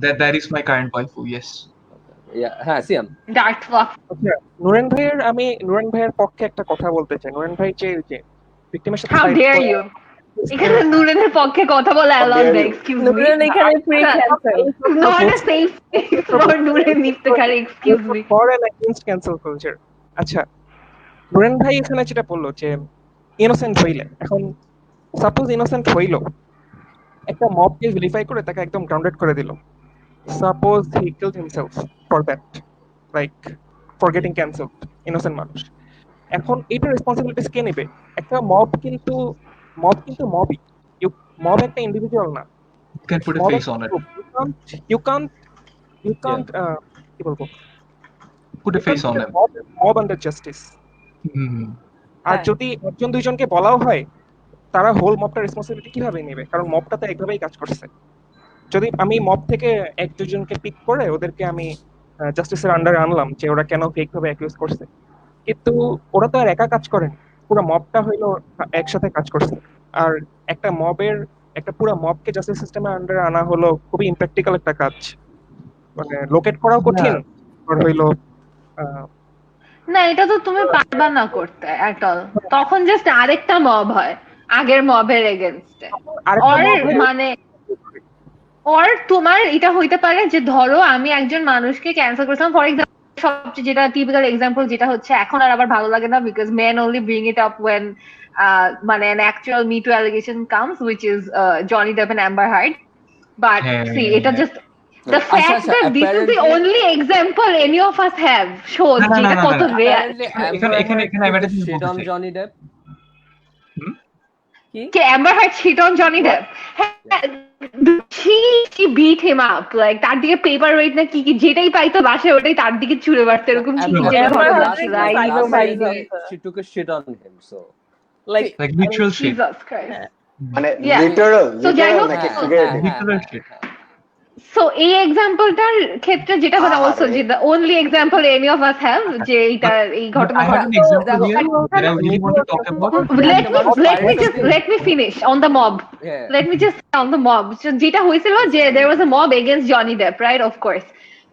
That is my current waifu. Yes. Yeah, হ্যাঁ সিয়াম। Dark fuck. আচ্ছা, আমি নুরেন ভাইয়ের পক্ষে একটা কথা বলতে চাই। নুরেন ভাই যে ভিকটিমের সাথে How fight dare করে- you? এখানে নুরেনের পক্ষে কথা বলা How অ্যালাউড dare না, you? Excuse me. নুরেন এখানে pre cancel. Not a safe space for Nuren Iftekhari, excuse me. for and against cancel culture. আচ্ছা, নুরেন ভাই এখানে যেটা বললো যে ইনোসেন্ট হইলে, এখন সাপোজ ইনোসেন্ট হইলো, একটা মবকে ভিলিফাই করে তাকে একদম গ্রাউন্ডেড করে দিল। Suppose he killed himself for that, like for getting cancelled, innocent মানুষ। এখন এইটার রেসপন্সিবিলিটিস কে নেবে? একটা মব কিন্তু মবই, মব একটা ইন্ডিভিজুয়াল না। You can put a Mob face একটা on it. group. You can't কি বলবো, Put a you face can't on put them. a mob under justice. Hmm. আর হ্যাঁ। যদি একজন দুইজনকে বলাও হয়, তারা হোল মবটা রেসপন্সিবিলিটি কিভাবে নেবে? কারণ মবটা তো একভাবেই কাজ করছে। যদি আমি মব থেকে এক দুজনকে পিক করে ওদেরকে আমি জাস্টিসের আন্ডারে আনলাম যে ওরা কেন ফেক ভাবে অ্যাকিউজ করছে, কিন্তু ওরা তো আর একা কাজ করেনি, পুরো মবটা হইলো একসাথে কাজ করছে। আর একটা পুরো মবকে জাস্টিস সিস্টেমের আন্ডারে আনা হলো খুবই ইম্প্র্যাকটিক্যাল একটা কাজ, মানে লোকেট করাও কঠিন। আর হইলো না, এটা তো তুমি পারবা না করতে এট অল। তখন জাস্ট আরেকটা মব হয় আগের মবের এগেনস্টে। আরেকটা অর mob হয়- মানে অর তোমার এটা হইতে পারে যে ধরো আমি একজন মানুষকে ক্যান্সেল করেছিলাম, ফর এক্সাম্পল সবচেয়ে যেটা টিপিক্যাল এক্সাম্পল যেটা হচ্ছে এখন আর আবার ভালো লাগে না, because men only bring it up when মানে an actual me too allegation comes, which is Johnny Depp and Amber Heard. But see, এটা just the fact আচ্ছা, that this is the apparently- only example any of us have shows না, না, যেটা না, কত না, না। rare. Apparently এখানে- Amber এখানে- এখানে Heard আমি একটা took a জিনিস shit বলতে on চাই। Johnny Depp. কি? Okay, Amber Heard shit on Johnny Depp. She beat him up. Like তার দিকে পেপার ওয়েট না কি কি যেটাই পাইতো বাসায় ওটাই তার দিকে ছুড়ে মারতো, এরকম কি কি Apparently যেটা Amber ঘটনা Heard ছিল। একটু I know psycho my আছে। she took a shit on him, so Like Like literal shit. Jesus Christ. হ্যাঁ। মানে Yeah. লিটারাল So যাই হোক- নাকি হ্যাঁ, ফিগারেটিভ? Literal shit. So এই এক্সাম্পলটার ক্ষেত্রে যেটা হয় আহারে। অলসো যে the only example any of us have যে এটা এই But ঘটনা I have an ঘটে। example দেখো, here that I really want to talk about. Let me finish on the mob. Yeah. Let me just on the mob. So, যেটা হয়েছিল যে there was a mob against Johnny Depp, right? Of course.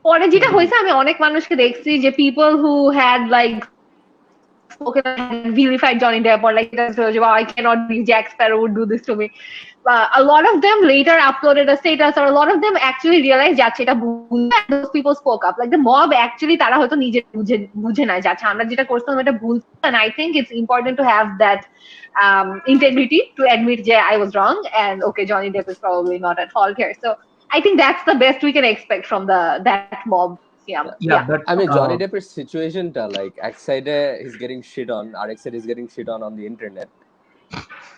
পরে যেটা হয়েছে আমি অনেক মানুষকে দেখছি যে people who had like spoken and vilified Johnny Depp or like I cannot believe Jack Sparrow would do this to me. A lot of them later uploaded a status, or a lot of them actually realized যাচ্ছে এটা ভুল, and those people spoke up. Like the mob actually তারা হয়তো নিজে বুঝে না যাচ্ছে আমরা যেটা করছিলাম এটা ভুল, and I think it's important to have that integrity to admit যে I was wrong and okay, Johnny Depp is probably not at fault here. So I think that's the best we can expect from that mob. Yeah. But I mean, Johnny Depp's situation ta like এক সাইডে he's getting shit on, আরেক সাইডে he's getting shit on the internet.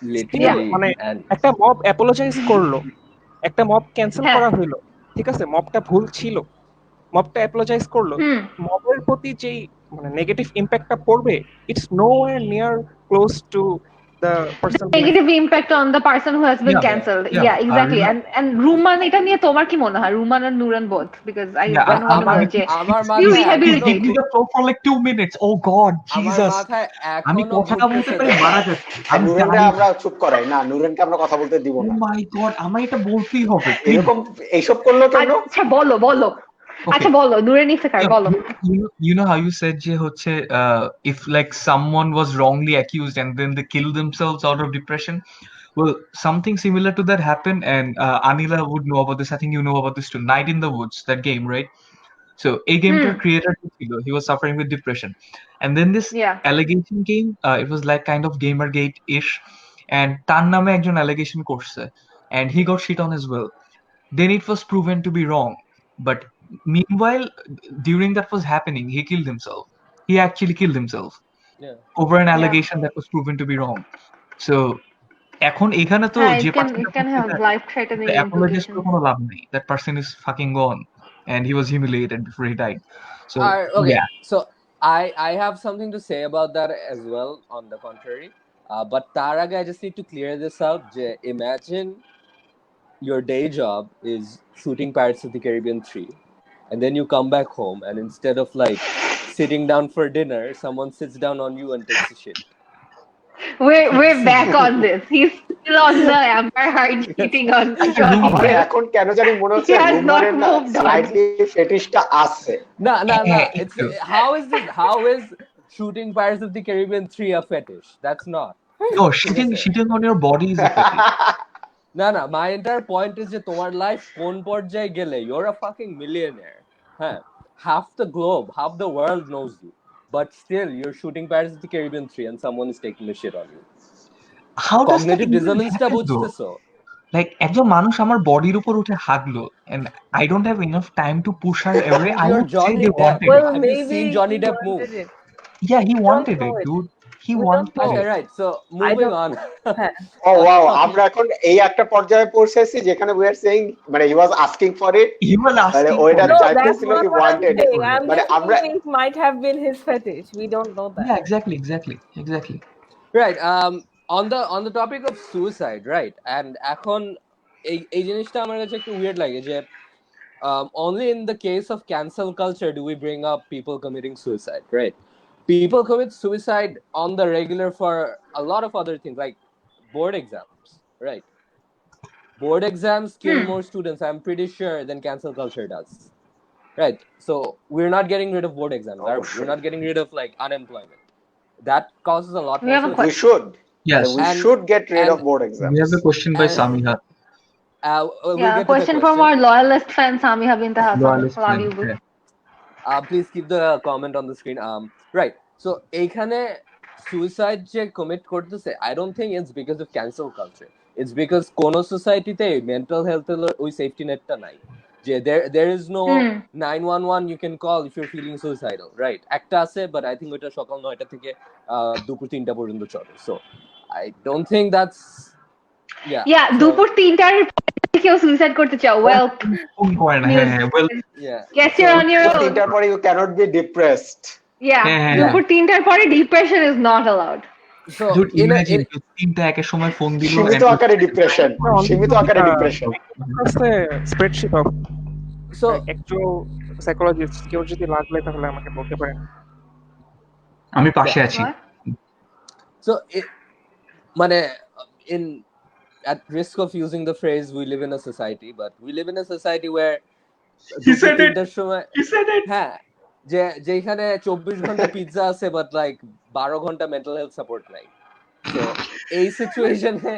Literally, মানে and একটা mob apologize করলো, একটা mob cancel হ্যাঁ। করা হইলো, ঠিক আছে, মবটা ভুল ছিল, মবটা অ্যাপোলোজাইজ করলো, হুম। মবের প্রতি যেই মানে নেগেটিভ ইম্প্যাক্টটা পড়বে, it's nowhere near close to the person. Negative impact on the person who has been Yeah, cancelled. yeah. Yeah, exactly. Aruna- And Ruman, এটা নিয়ে তোমার কি মনে হয়? Ruman and Nuran both, because I Yeah, want to know যে আমার you মাথায় rehabilitate. Give me the floor for like 2 minutes. Oh God, আমার Jesus. মাথায় আমি এখনো কথা বলতে ঘুরতেছে পারি যে- মারা যাচ্ছে। আমি নুরেনকে জানি- আমরা চুপ করাই না, নুরেনকে আমরা কথা বলতে দিব Oh না। my God, আমার এটা বলতেই হবে। এরকম এইসব করলো কেন? আচ্ছা বলো। Okay. আচ্ছা বলো, Nuran ইফতেখার Yeah, বলো। you know how you said যে হচ্ছে if like someone was wrongly accused and then they kill themselves out of depression. Well, something similar to that happened, and Anila would know about this. I think you know about this too. Night in the Woods, that game, right? So a gameটার creator he was suffering with depression, and then this Yeah. allegation came. It was like kind of Gamergate-ish, and তার নামে একজন allegation করছে, and he got shit on as well. Then it was proven to be wrong, but meanwhile, during that was happening, he killed himself. He actually killed himself Yeah. over an Yeah. allegation that was proven to be wrong. So এখন এখানে তো হ্যাঁ, যে it can পার্সনটা have life threatening apologize করে implications. কোনো লাভ নেই. That person is fucking gone and he was humiliated before he died. So Okay, yeah, so I have something to say about that as well. On the contrary, but তার আগে I just need to clear this out. Imagine your day job is shooting Pirates of the Caribbean 3, and then you come back home, and instead of like sitting down for dinner, someone sits down on you and takes a shit. We're back on this. He's still on the Amber Heard cheating on Johnny আমার Depp. এখন কেন জানি মনে হচ্ছে He has রুমারের not না moved on. Slightly ফেটিশটা আছে। Nah. It's true. how is shooting Pirates of the Caribbean 3 a fetish? That's not. No, shitting on your body is a fetish. না my entire point is যে তোমার life কোন পর্যায়ে গেলে you're a fucking millionaire. হ্যাঁ, half the globe, half the world knows you, but still you're shooting Pirates of the Caribbean 3 and someone is taking a shit on you. How does that Cognitive even dissonance-টা happen though? বুঝতেছো? Like একজন মানুষ আমার বডির উপর উঠে হাগলো and I don't have enough time to push her away. I You're would say Johnny they Depp. wanted Well, it. Have you maybe seen Johnny he Depp move? wanted it. Yeah, he don't wanted know it, it. dude. He We don't wanted know. it. Okay, right. So moving on. হ্যাঁ, ও wow, আমরা এখন এই একটা পর্যায়ে পৌঁছেছি যেখানে we are saying মানে he was asking for it, He was মানে asking ওইটা for no, it. that's চাইতেছিল, not he what I'm wanted it. saying. I'm মানে just আমরা saying it might have been his fetish. We don't know that. Yeah, exactly. Right. On the topic of suicide, right? And এখন এই জিনিসটা আমার কাছে একটু weird লাগে যে only in the case of cancel culture do we bring up people committing suicide, right? People commit suicide on the regular for a lot of other things, like board exams, right? Board exams kill more students, I'm pretty sure, than cancel culture does, right? So we're not getting rid of board exams, are we? We're not getting rid of like unemployment. That causes a lot We more have a suicide. we should Yes. we And- should get rid and- of board We exams. have a question by And- Samiha. We'll yeah, get to the question from our loyalist fan Samiha bint Hassan. Loyalist Love friend, you, boo. yeah. Please keep the comment on the screen. Right. So এইখানে suicide যে commit করতেছে, I don't think it's because of cancel culture. It's because কোনো society-তে mental health এর ওই safety net-টা নাই। যে there is no 911 you can call if you're feeling suicidal, right? একটা আছে, but I think ওটা সকাল 9টা থেকে দুপুর 3টা পর্যন্ত চলে. So I don't think that's Yeah, so, দুপুর 3টার কেউ সুইসাইড করতে চাও, well, ফোন করে না, হ্যাঁ, well, yeah. guess you're on your own. তিনটার পরে you cannot be depressed. Yeah, হ্যাঁ। দুপুর 3টার পরে depression is not allowed. So dude, in a, imagine তিনটা একের সময় ফোন দিল সীমিত আকারে ডিপ্রেশন, সীমিত আকারে ডিপ্রেশন। আছে spreadsheet of so actual psychologist, কেউ যদি লাগলে তাহলে আমাকে বলতে পারেন। আমি পাশে আছি। What? So, মানে at risk of using the phrase "we live in a society," but we live in a society where He said it. সময় He said it. হ্যাঁ, যেখানে 24 ঘন্টা পিৎজা আছে but like 12 ঘন্টা mental health support নাই. So এই সিচুয়েশনে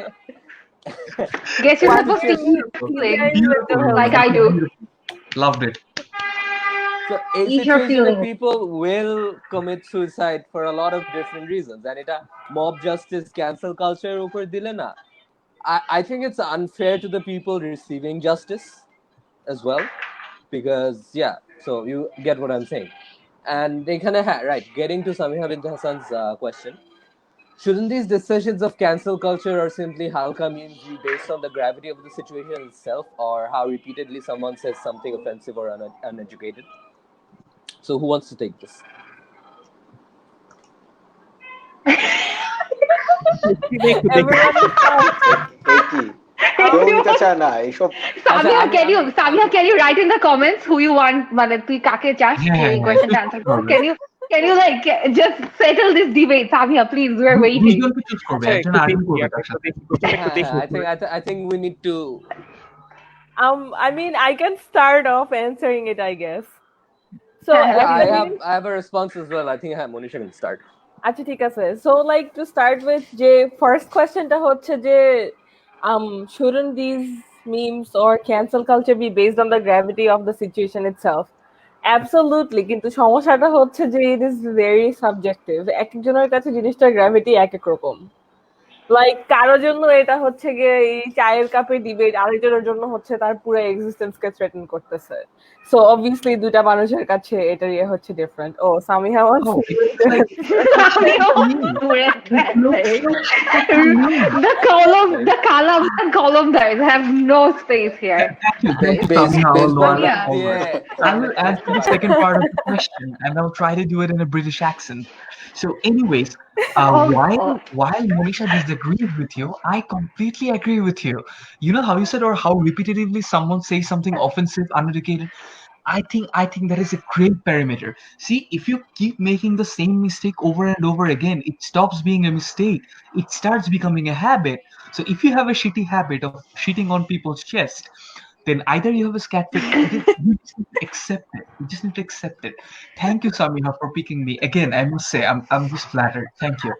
Guess you're supposed to eat like I do. Loved it. So এই Eat your সিচুয়েশনে feelings. people will commit suicide for a lot of different reasons, and এটা mob justice cancel culture এর উপর দিলে না, I think it's unfair to the people receiving justice as well, because so you get what I'm saying. And they kind of right, getting to Samiha bint Hassan's question, shouldn't these decisions of cancel culture or simply halka memes be based on the gravity of the situation itself, or how repeatedly someone says something offensive or uneducated? So who wants to take this? এই কি কেউ নিতে চায় না এইসব। Samia, can you write in the comments who you want, মানে তুই কাকে চাস এই question answer করো? Can you like just settle this debate, Samia, please, we're waiting. দুজনকে চুজ করবে, একজন আর্গুমেন্ট করবে তার সাথে। I think we need to. I mean, I can start off answering it, I guess. So I have a response as well. I think Monisha can start. আচ্ছা ঠিক আছে, so like to start with, যে first questionটা হচ্ছে যে shouldn't these memes or cancel culture be based on the gravity of the situation itself? Absolutely, কিন্তু সমস্যাটা হচ্ছে যে it is very subjective. একজনের কাছে জিনিসটার gravity এক এক রকম, লাইক কারোর জন্য এটা হচ্ছে গিয়ে এই চায়ের কাপে ডিবেট, আরেকজনের জন্য হচ্ছে তার পুরো এক্সিস্টেন্সকে থ্রেটেন করতেছে। সো অবভিয়াসলি দুইটা মানুষের কাছে এটা ইয়ে হচ্ছে ডিফারেন্ট। ও Samiha wants Oh, it's like it looks so mean. The column guys have no space here. Thank you, Samina, our basement loyal Yeah. follower. I will add to the second part of the question, and I'll try to do it in a British accent. So, anyways, Oh, while Monisha disagrees with you, I completely agree with you. You know how you said, or how repetitively someone says something offensive, uneducated. I think that is a great parameter. See, if you keep making the same mistake over and over again, it stops being a mistake. It starts becoming a habit. So if you have a shitty habit of shitting on people's chest, then either you have a scat fit, you just need to accept it. You just need to accept it. Thank you, Samina, for picking me. Again, I must say, I'm just flattered. Thank you.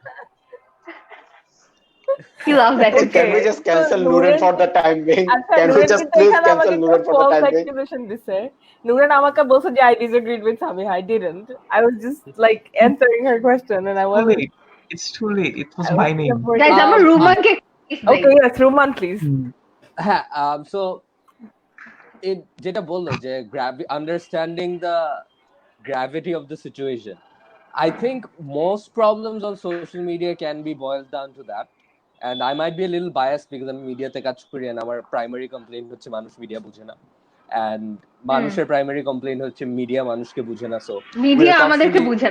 he loves that. Can we Okay, just so cancel Nuren Nuren- for the time being? আচ্ছা Can we নুরেন just কিন্তু please এখানে আমাকে cancel একটা Nuren for the false time being? accusation দিছে। নুরেন আমাকে বলছে যে I disagreed with Samiha. I didn't. I was just like answering her question and I Too wasn't. late. It's too late. It was I was my name. supporting. Guys, I'm a Ruman ke Okay, yes, Ruman, please. হ্যাঁ so যেটা বললো যে understanding the gravity of the situation, I think most problems on social media can be boiled down to that. And I might be a little biased because আমি মিডিয়াতে কাজ করি and আমার primary complain হচ্ছে মানুষ মিডিয়া বুঝে না, and মানুষের প্রাইমারি কমপ্লেইন হচ্ছে মিডিয়া মানুষকে বুঝে না। সো মিডিয়া আমাদেরকে বুঝে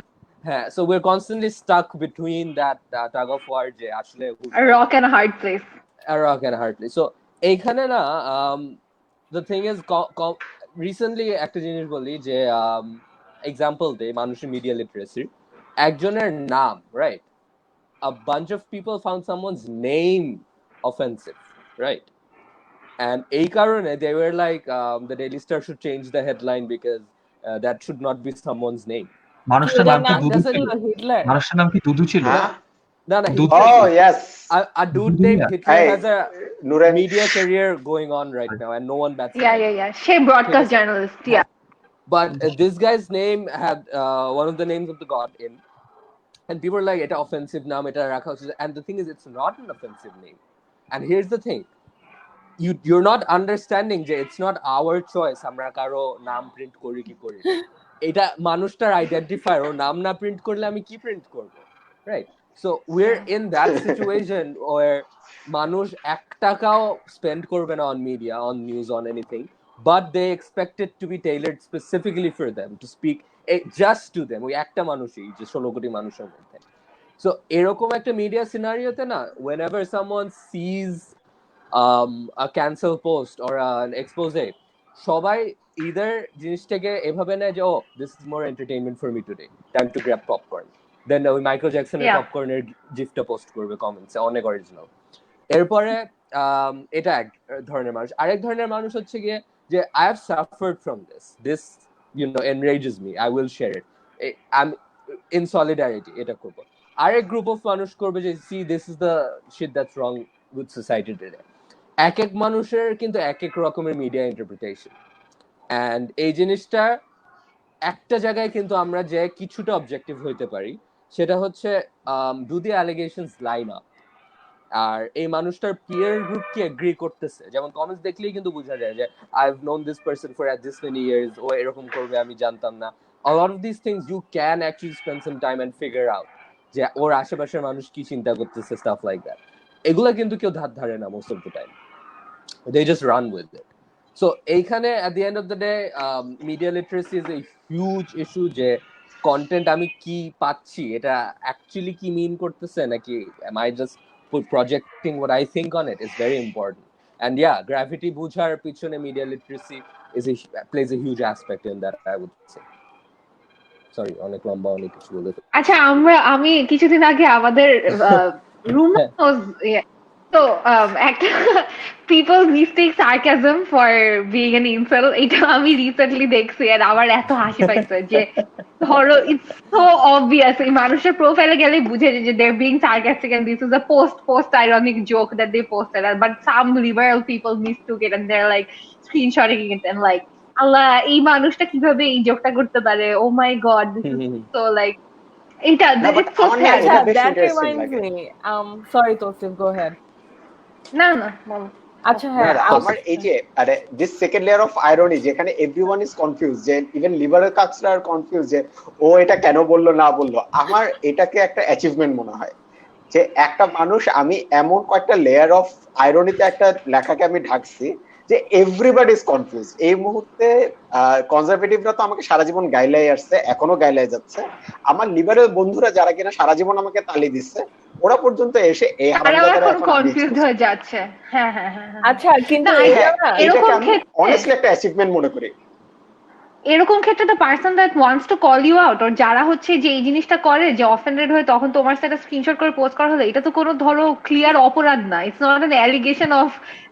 হ্যাঁ, so we're constantly stuck between that tug of war যে আসলে a rock and a hard place. a rock and a hard place. So এইখানে না the thing is recently একটা জিনিস বলি যে এক্সাম্পল দেই মানুষের মিডিয়া লিটারেসি, একজনের নাম, right? A bunch of people found someone's name offensive, right? And এই কারণে they were like the Daily Star should change the headline because that should not be someone's name. মানুষটার নাম কি দুদু ছিল? হিটলার। মানুষটার নাম কি দুদু ছিল? না Oh yes, a dude named Hitler Hey, has a Nuren. media career going on right now and no one bats an eye. Yeah. She broadcast journalist. Yeah. But this guy's name had one of the names of the god in, and people were like, "It's offensive name, it's rakha." And the thing is, it's not an offensive name. And here's the thing: you're not understanding that it's not our choice. Amra karo naam print kori ki kori. Eta manushtar identifier o naam na print korle ami ki print korbo, right? So we're in that situation where manush ek takao spend korbe na on media, on news, on anything, but they expect it to be tailored specifically for them, to speak just to them. ওই একটা মানুষই যে 16 কোটি মানুষের মধ্যে। So এরকম একটা media সিনারিওতে না, whenever someone sees a cancel post or an expose, সবাই either জিনিসটাকে এভাবে নেয় যে this is more entertainment for me today, time to grab popcorn, দেন ওই মাইকেল জ্যাকসনের পপকর্নের গিফটটা পোস্ট করবে কমেন্টসে, অনেক অরিজিনাল। এরপরে এটা এক ধরনের মানুষ। আরেক ধরনের মানুষ হচ্ছে গিয়ে যে I have suffered from this enrages me, I will share it, I'm in solidarity, এটা করবো। আরেক গ্রুপ অফ মানুষ করবে যে see this is the shit that's wrong with society today। এক এক মানুষের কিন্তু এক এক রকমের মিডিয়া ইন্টারপ্রিটেশন, অ্যান্ড এই জিনিসটা একটা জায়গায় কিন্তু আমরা যে কিছুটা অবজেক্টিভ হইতে পারি, সেটা হচ্ছে do the allegations line up, আর এই মানুষটার পিয়ার গ্রুপ কি এগ্রি করতেছে। যেমন কমেন্টস দেখলেই কিন্তু বোঝা যায় যে I have known this person for this many years, ও এরকম করবে আমি জানতাম না। a lot of these things you can actually spend some time and figure out যে ওর আশেপাশের মানুষ কি চিন্তা করতেছে, stuff like that। এগুলা কিন্তু কেউ ধার ধারে না most of the time, they just run with it. So এইখানে at the end of the day media literacy is a huge issue, যে কন্টেন্ট আমি কি পাচ্ছি এটা অ্যাকচুয়ালি কি মিন করতেছে নাকি am I just projecting what I think on it is very important. And yeah, gravity বুঝার পিছনে media literacy plays a huge aspect in that, I would say. Sorry, অনেক লম্বা অনেক কিছু বলে। আচ্ছা, আমি কিছুদিন আগে আমাদের রুম তো একটা people mistake sarcasm for being an incel, এটা আমি রিসেন্টলি দেখছি আর আমার এত হাসি পাইছে যে ধরো it's so obvious, এই মানুষের প্রোফাইলে গেলে বুঝে যে they're being sarcastic and this is a post ironic joke that they posted, but some liberal people mistook it and they're like screenshotting it and like আল্লাহ, এই মানুষটা কিভাবে এই জোকটা করতে পারে, oh my god, this is so like এটা না but it's so আমার না sad. এটা বেশ that ইন্টারেস্টিং reminds লাগে। me. Sorry, Tosif, go ahead. না না বলো। আচ্ছা না হ্যাঁ না, আমার এই যে আরে this second layer of irony যেখানে এভরিওয়ান ইজ কনফিউজ, যে ইভেন লিবারেল কাক্সরা আর কনফিউজ যে ও এটা কেন বললো না বললো, আমার এটাকে একটা অ্যাচিভমেন্ট মনে হয় যে একটা মানুষ, আমি এমন কয়েকটা লেয়ার অফ আইরনিতে একটা লেখাকে আমি ঢাকছি যে এভরিবডি ইজ কনফিউজ। এই মুহূর্তে কনজারভেটিভরা তো আমাকে সারা জীবন গাইলাই আসছে, এখনো গাইলাই যাচ্ছে। আমার লিবারেল বন্ধুরা যারা কিনা সারা জীবন আমাকে তালি দিচ্ছে, ওরা পর্যন্ত এসে এই তারাও হারামজাদারা এখন এখন কনফিউজ হয়ে যাচ্ছে। হ্যাঁ হ্যাঁ হ্যাঁ হ্যাঁ। আচ্ছা কিন্তু না, এটা না এটাকে এরকম আমি ক্ষেত্রে অনেস্টলি একটা অ্যাচিভমেন্ট মনে করি। এরকম ক্ষেত্রে the person that wants to call you out, or যারা হচ্ছে যে এই জিনিসটা করে যে অফেন্ডেড হয়ে তখন তোমার সাথে স্ক্রিনশট করে পোস্ট করা হলো, এটা তো কোনো ধরো ক্লিয়ার অপরাধ না। It's not an allegation of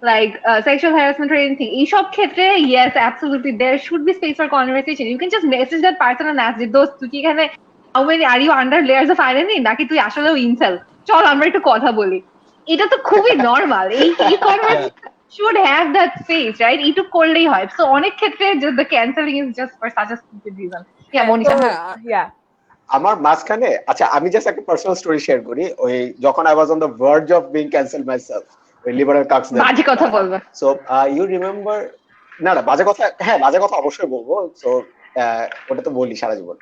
like sexual harassment or anything. এইসব ক্ষেত্রে yes absolutely there should be space for conversation. You can just message that person and ask, দোস্ত তুই কি এখানে how many are you under layers of irony, নাকি তুই আসলেও in-cell, চল আমরা একটু কথা বলি। এটা তো খুবই নর্মাল। এই conversation should have that space, right? এইটুক করলেই হয়। So অনেক ক্ষেত্রে the canceling is just for such a stupid reason. Yeah, Manisha. yeah আমার মাঝখানে, আচ্ছা আমি জাস্ট একটা পার্সোনাল স্টোরি শেয়ার করি। ওই যখন I was on the verge of being cancelled myself, ওই লিবারেল কাক্স, বাজে কথা বলবে। সো ইউ রিমেম্বার, না না বাজে কথা, হ্যাঁ বাজে কথা অবশ্যই বলবো। সো ওটা তো বলি সারা জীবন।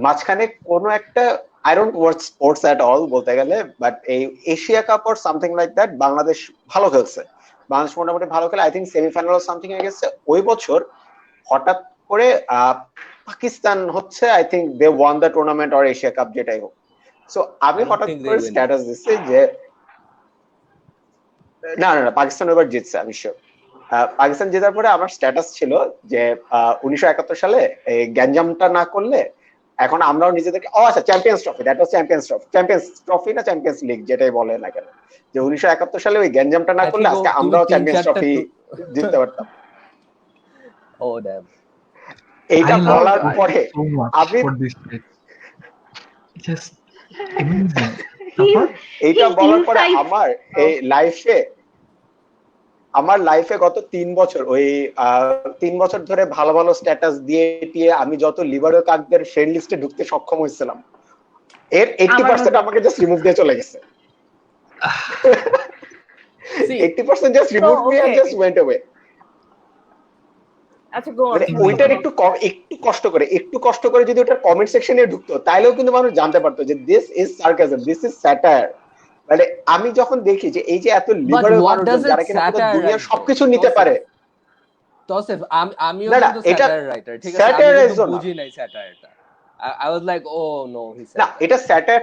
মাঝখানে কোনো একটা, I don't watch sports at all বলতে গেলে, বাট এই Asia cup or something like that Bangladesh ভালো খেলছে, বাংলাদেশ মোটামুটি ভালো খেলে, আই থিঙ্ক সেমিফাইনাল সামথিং হয়ে গেছে। ওই বছর হঠাৎ করে পাকিস্তান হচ্ছে, I think they won the tournament or Asia cup যেটাই হোক। সো আমি হঠাৎ করে স্ট্যাটাস দিচ্ছি যে না না না পাকিস্তান এবার জিতছে, আমি শিওর। পাকিস্তান জেতার পরে আমার স্ট্যাটাস ছিল যে 1971 সালে এই গ্যাঞ্জামটা না করলে এখন আমরাও নিজেদেরকে, আচ্ছা champions trophy, that was champions trophy না চ্যাম্পিয়ন্স লিগ যেটাই বলে না কেন, যে 1971 সালে ওই গ্যাঞ্জামটা না করলে আজকে আমরাও চ্যাম্পিয়ন্স ট্রফি জিততে পারতাম। ও ড্যাম। এইটা বলার পরে আমি এইটা বলার পরে আমার লাইফে গত 3 বছর ওই 3 বছর ধরে ভালো ভালো স্ট্যাটাস দিয়ে টিয়ে আমি যত লিবারেল কাকদের ফ্রেন্ড লিস্টে ঢুকতে সক্ষম হয়েছিলাম, এর 80% আমাকে জাস্ট রিমুভ দিয়ে চলে গেছে। 80% just remove me and just went away. আচ্ছা গো অন। ওইটার একটু কষ্ট করে যদি ওটার কমেন্ট সেকশনে ঢুকতো, তাইলেও কিন্তু মানুষ জানতে পারতো যে this is sarcasm, this is satire. মানে আমি যখন দেখি যে এই যে এত লিবারেল মানুষ যারা কিনা দুনিয়ার সবকিছু নিতে পারে, তোসেফ আমিও কিন্তু স্যাটায়ার রাইটার, ঠিক আছে, আমি বুঝি নাই স্যাটায়ারটা। I was like, oh no, he said না এটা স্যাটায়ার।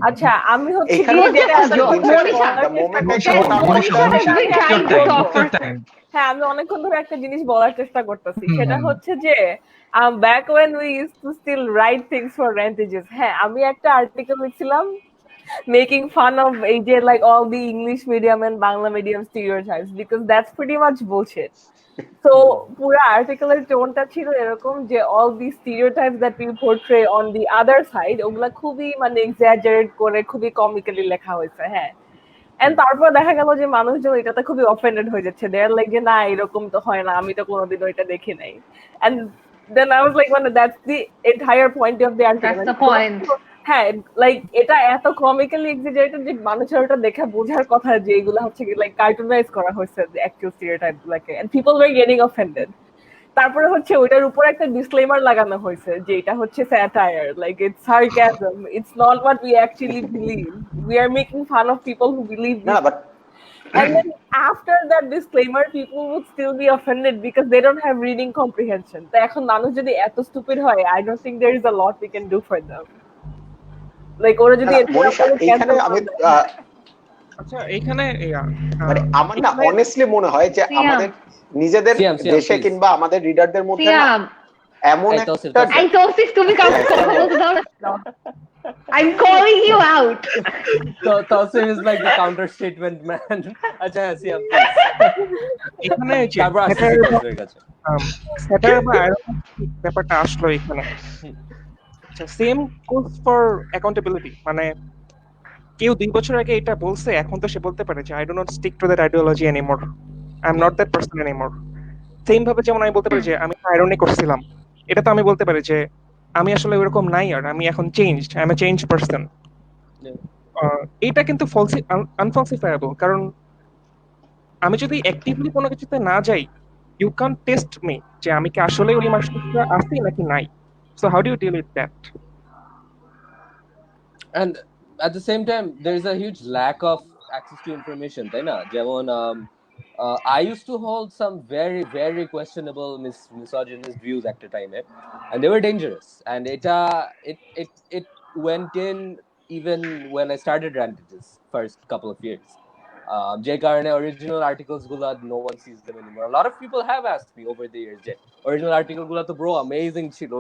আচ্ছা আমি হচ্ছে এখানে হ্যাঁ আমি অনেকক্ষণ ধরে একটা জিনিস বলার চেষ্টা করতেছি, সেটা হচ্ছে যে back when we used to still write things for Rantages, হ্যাঁ আমি একটা আর্টিকেল লিখছিলাম making fun of এই যে like all the English medium and Bangla medium stereotypes, because that's pretty much bullshit. So পুরো আর্টিকেলের টোনটা ছিল এরকম যে all these stereotypes that we portray on the other side ওগুলা খুবই মানে exaggerate করে খুবই কমিক্যালি লেখা হয়েছে। হ্যাঁ এন্ড তারপর দেখা গেল যে মানুষজন এটাতে খুবই অফেন্ডেড হয়ে যাচ্ছে, দে আর লাইক যে না এরকম তো হয় না, আমি তো কোনোদিনও এটা দেখি নাই। And then I was like মানে that's the entire point of the article. That's the point. হ্যাঁ লাইক এটা এত কমিক্যালি এক্সাজারেটেড যে মানুষের ওটা দেখে বোঝার কথা যে এগুলো হচ্ছে লাইক কার্টুনাইজ করা হয়েছে দ্য অ্যাকচুয়াল স্টিরিওটাইপ গুলোকে, and people were getting offended. তারপরে হচ্ছে ওইটার উপর একটা ডিসক্লেমার লাগানো হয়েছে যে এটা হচ্ছে satire, like it's sarcasm, it's not what we actually believe, we are making fun of people who believe this. And then after that disclaimer people would still be offended because they don't have reading comprehension. তো এখন মানুষ যদি এত stupid হয়, I don't think there is a lot we can do for them. Like ওরা যদি এখানে আমি আচ্ছা এইখানে মানে আমার না অনেস্টলি মনে হয় যে আমাদের নিজেদের দেশে কিংবা আমাদের রিডারদের মধ্যে এমন একটা I told you তুমি কাউকে কথা বলতে দাও না। I'm calling you out. So Tosif is like the counter statement man. আচ্ছা সিয়াম এখানে স্যাটায়ার বা আইরনি ব্যাপারটা আসলো এখানে। আচ্ছা সেম গোস ফর অ্যাকাউন্টেবিলিটি, মানে কেউ 2 বছর আগে এটা বলছে, এখন তো সে বলতে পারে যে I do not stick to that ideology anymore, I am not that person anymore. Same ভাবে যেমন আমি বলতে পারি যে আমি আইরনি করছিলাম, এটা তো আমি বলতে পারি যে আমি আসলে ওরকম নাই, আর আমি এখন changed, I M A change person. এটা কিন্তু আনফলসিফায়াবল, কারণ আমি যদি অ্যাক্টিভলি কোনো কিছুতে না যাই, ইউ ক্যান টেস্ট মি যে আমি কি আসলে ওই মানুষটা আছি নাকি নাই। So how do you deal with that? And at the same time there is a huge lack of access to information, তাই না? যেমন I used to hold some very very questionable misogynist views at the time, and they were dangerous, and it went in even when I started Rantages first couple of years. যে কারণে original articles গুলা no one sees them anymore. A lot of people have asked me over the years যে original article গুলা তো bro amazing ছিল,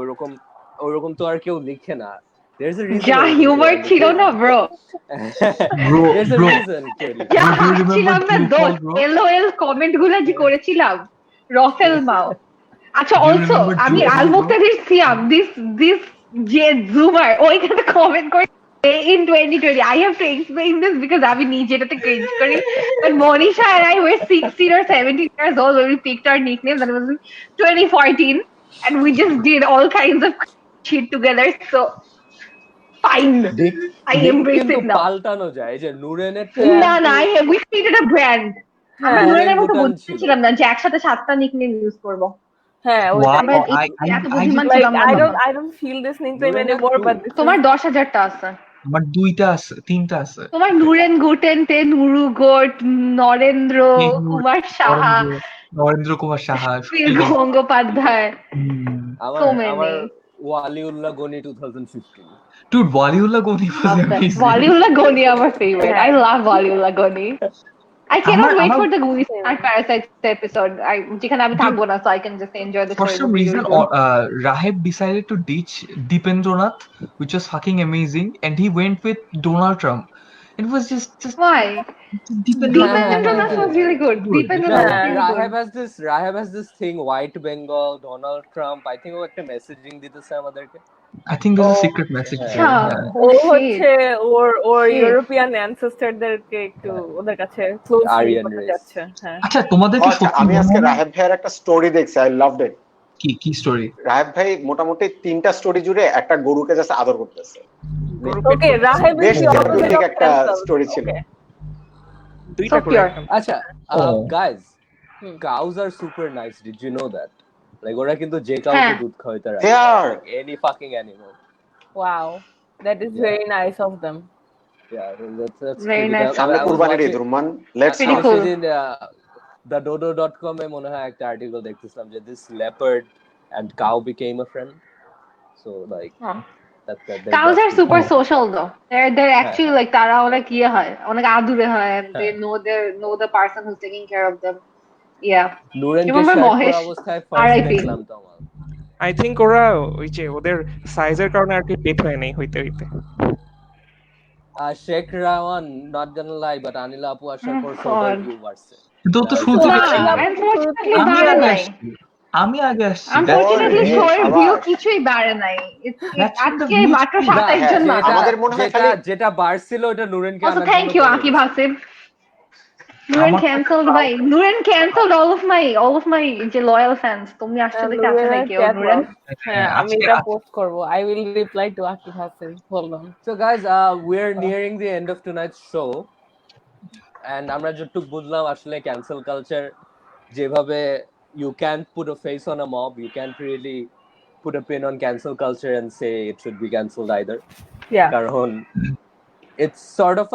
ওরকম তো আর কেউ লিখে না. There's a reason. যা হিউমার ছিল না bro, There's a bro, reason, Tori. যা do you remember হাসছিলাম না Blue দোষ Ball, bro? LOL কমেন্ট গুলা যে করেছিলাম রফেল মাও। আচ্ছা Do you অলসো remember আমি Blue Ball, bro? Almuktadir Siam this যে জুমার ওইখানে কমেন্ট করে in 2020. I have to explain this because আমি নিজে এটাতে cringe করি, but Monisha and I were 16 or 17 years old when we picked our nicknames, and it was in 2014, and we just did all kinds of shit together. So fine, I embrace কিন্তু it now. পাল্টানো যায়, যে নুরেনের না না, we created a brand. আমি হ্যাঁ নুরেনের মতো নুরেন বুঝতে ছিলাম না যে একসাথে 7টা নিকনেম ইউজ করব। হ্যাঁ Wow, ওইটাই। আমরা এত বুদ্ধিমান Like ছিলাম না I তখন। don't feel this nickname Nureনের anymore, two. but this তোমার is 10,000টা আছে। আমার 2টা আছে, 3টা আছে। তোমার নুরেন গোটেন, TheNuruGoat, নরেন্দ্র কুমার সাহা, নরেন্দ্র কুমার সাহা, সুনীল গঙ্গোপাধ্যায়, আমার so many. আমার Waliullah Gani 2015. Dude, Waliullah Goni was Love that. amazing. Waliullah Goni our favorite. I love Waliullah Goni. I cannot wait for the Guni Star Parasites episode. যেখানে আমি থাকবো না, so I can just enjoy the For story. some reason, Raheb decided to ditch Deependranath, which was fucking amazing, and he went with Donald Trump. It was just Why? Deependranath. Deependranath was really good. Deependranath was really good. Rahab has this thing, White Bengal, Donald Trump. I think ও একটা messaging দিতেছে আমাদেরকে. I think there's a secret message there. আচ্ছা, Yeah. ও oh shit. হচ্ছে ওর Shit. European অ্যানসেস্টরদেরকে একটু ওদের কাছে close Aryan করতে race. যাচ্ছে। হ্যাঁ আচ্ছা, তোমাদের কি আচ্ছা, সত্যি আমি আজকে মনে হয়- রাহেব ভাইয়ের একটা স্টোরি দেখছি, আই লাভড ইট। কি স্টোরি? রাহেব ভাই মোটামুটি 3টা স্টোরি জুড়ে একটা গরুকে জাস্ট আদর করতেছে। ওকে রাহেব বেশ is the opposite therapeutic of একটা cancel. স্টোরি ছিল। Okay. দুইটা So করে pure. এখন। আচ্ছা, guys, cows are super nice. Did you know that? Like ওরা কিন্তু যে কাউকে হ্যাঁ। দুধ খাওয়াইতে রাজি। They are. Like any fucking animal. Wow, that is Yeah. very nice of them. Yeah, that's Very pretty nice. dumb. সামনে I was কুরবানির Eid, watching- Ruman, let's Pretty আমি cool. সেদিন the dodo.com এ মনে হয় একটা আর্টিকেল দেখতেছিলাম যে this leopard and cow became a friend. So like Oh. that Cows are super Oh. social though. They're actually like তারা অনেক ইয়ে হয়, অনেক আদুরে হয়, and they হ্যাঁ। know the person who's taking care of them. Yeah. নুরেনকে Remember shirt Mohesh? পরা অবস্থায় ফার্স্ট RIP. দেখলাম তো আমার। আই থিঙ্ক ওরা ওই যে ওদের সাইজের কারণে আর কি পেট হয় নাই হইতে হইতে। Sheikh Ra One, not gonna lie, but আনিলা আপু আসার পর Oh, সবার God. ভিউ বাড়ছে। কিন্তু ও তো Yeah, শুরু it's থেকে just- ছিল। না, unfortunately আমি বাড়ে আগে নাই। আসছি। আমি আগে আসছি। Unfortunately That's- শোয়ের আবার। ভিউ কিছুই বাড়ে নাই। That's আজকে the মাত্র beauty. 27 জন হ্যাঁ, মানুষ। আমাদের মনে হয় খালি- যেটা বাড়ছিল ওটা নুরেনকে Also আনার thank জন্য you কমে আকিব গেছে। হাসিব. Nuren cancelled ভাই। Nuren cancelled all of my যে loyal fans. তুমি আসলে কাছে নাই কেউ Nuren. হ্যাঁ আমি আজকে- এটা পোস্ট করব। I will reply to Akib Hassan. Hold on. So guys, we're nearing the end of tonight's show, and আমরা যতটুক বুঝলাম আসলে ক্যান্সেল কালচার যেভাবে you can't put a face on a mob, you can't really put a pin on cancel culture and say it should be cancelled either. Yeah. কারণ it's sort of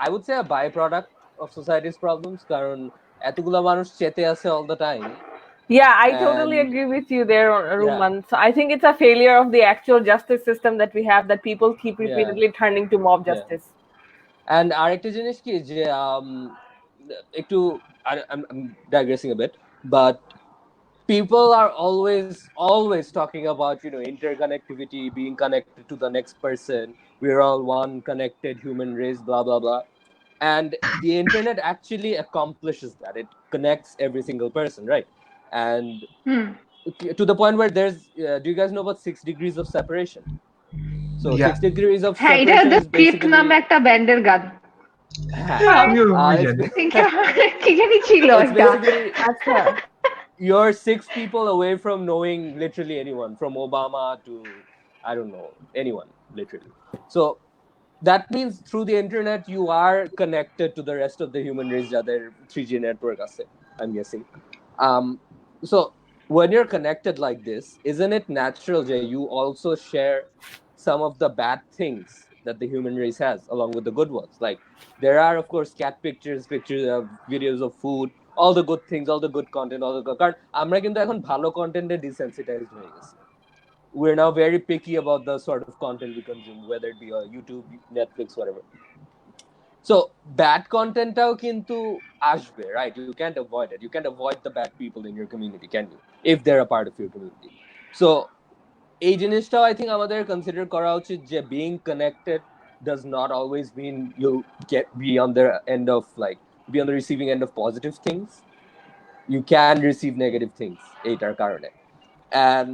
I would say a byproduct of society's problems, কারণ এতগুলা মানুষ চেতে আছে all the time. Yeah, I totally And- agree with you there, Ruman. So I think it's a failure of the actual justice system that we have, that people keep repeatedly turning to mob justice. And আরেকটা জিনিস কি যে একটু I'm digressing a bit, but people are always talking about interconnectivity, being connected to the next person, we're all one connected human race, blah blah blah, and the internet actually accomplishes that. It connects every single person, right? And to the point where there's do you guys know about 6 degrees of separation? So Yeah. 6 degrees of হ্যাঁ, এটা separation the is script basically নামে একটা ব্যান্ডের গান। আমিও it's জানি। কি জানি ছিল it's একটা। basically আচ্ছা you're 6 people away from knowing literally anyone, from Obama to I don't know anyone, literally. So that means through the internet you are connected to the rest of the human race যাদের 3G network আছে, I'm guessing. um so when you're connected like this, isn't it natural that you also share some of the bad things that the human race has along with the good ones? Like there are of course cat pictures, videos of food, all the good things, all the good content, all the good, কারণ আমরা কিন্তু এখন ভালো কন্টেন্টে desensitized হয়ে গেছি. We're now very picky about the sort of content we consume, whether it be YouTube, Netflix, whatever. So bad content tao kintu ashbe, right? You can't avoid it. You can't avoid the bad people in your community, can you? If they're a part of your community. So এই জিনিসটাও I think আমাদের consider করা উচিত যে being connected does not always mean you be on the end of be on the receiving end of positive things. You can receive negative things এইটার কারণে. And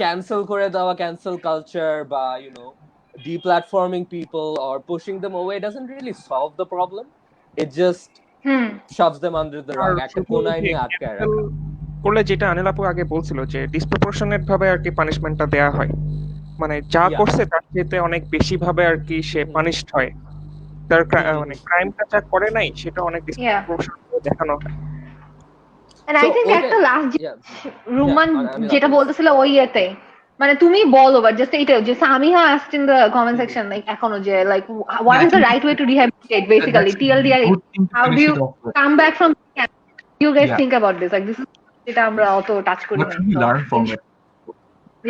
cancel করে দেওয়া, cancel culture বা deplatforming people or pushing them away doesn't really solve the problem. It just shoves them under the rug, একটা কোনায় নিয়ে আটকায় রাখে। করলে যেটা অনিল আপু আগে বলছিল যে ডিসপ্রপোর্শনেট ভাবে আর কি পানিশমেন্টটা দেয়া হয়, মানে যা করছে তার চেয়ে অনেক বেশি ভাবে আর কি সে পানিশড হয়, তার মানে ক্রাইমটা যা করে নাই সেটা অনেক ডিসপ্রপোর্শনেট দেখানো হয়। And I think একটা লাস্ট রুমান যেটা বলতেছিল ওই ইয়েতে, মানে তুমি বলো, বাট জাস্ট এইটা যে Samiha asked in the comment section like এখনো যে like what is the right way to rehabilitate basically TLDR, how do you come back from you guys think about this, like this is যেটা আমরা অত touch করি না, learn from it.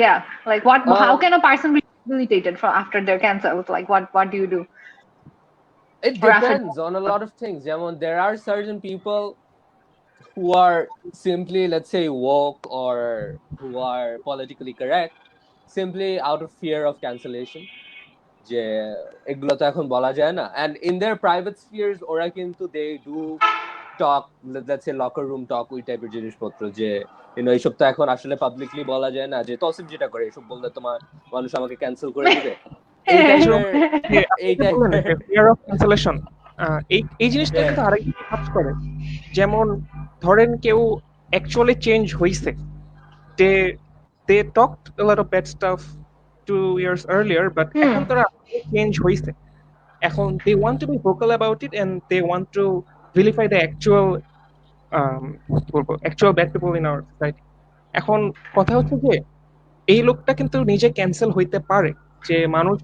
Yeah, like what how can a person be rehabilitated for after they're cancelled, like what do you do? It depends on a lot of things. There are certain people who are simply, let's say, woke or who are politically correct simply out of fear of cancellation, যে এগুলো তো এখন বলা যায় না, and in their private spheres ওরা কিন্তু they do talk, let's say locker room talk, ওই টাইপের জিনিসপত্র যে এইসব তো এখন আসলে পাবলিকলি বলা যায় না, যে তসিফ যেটা করে এসব বললে তোমার মানুষ আমাকে ক্যান্সেল করে দিবে, এই টাইপের ফিয়ার অফ ক্যান্সেলেশন। এই জিনিসটা কিন্তু আরেকটু কাজ করে, যেমন ধরেন কেউ অ্যাকচুয়ালি চেঞ্জ হইছে, they talked a lot of bad stuff 2 years earlier, but এখন তারা চেঞ্জ হইছে, এখন they want to be vocal about it and they want to vilify the actual bad people in our society. এখন কথা হচ্ছে যে এই লোকটা কিন্তু নিজে ক্যান্সেল হইতে পারে, যে মানুষ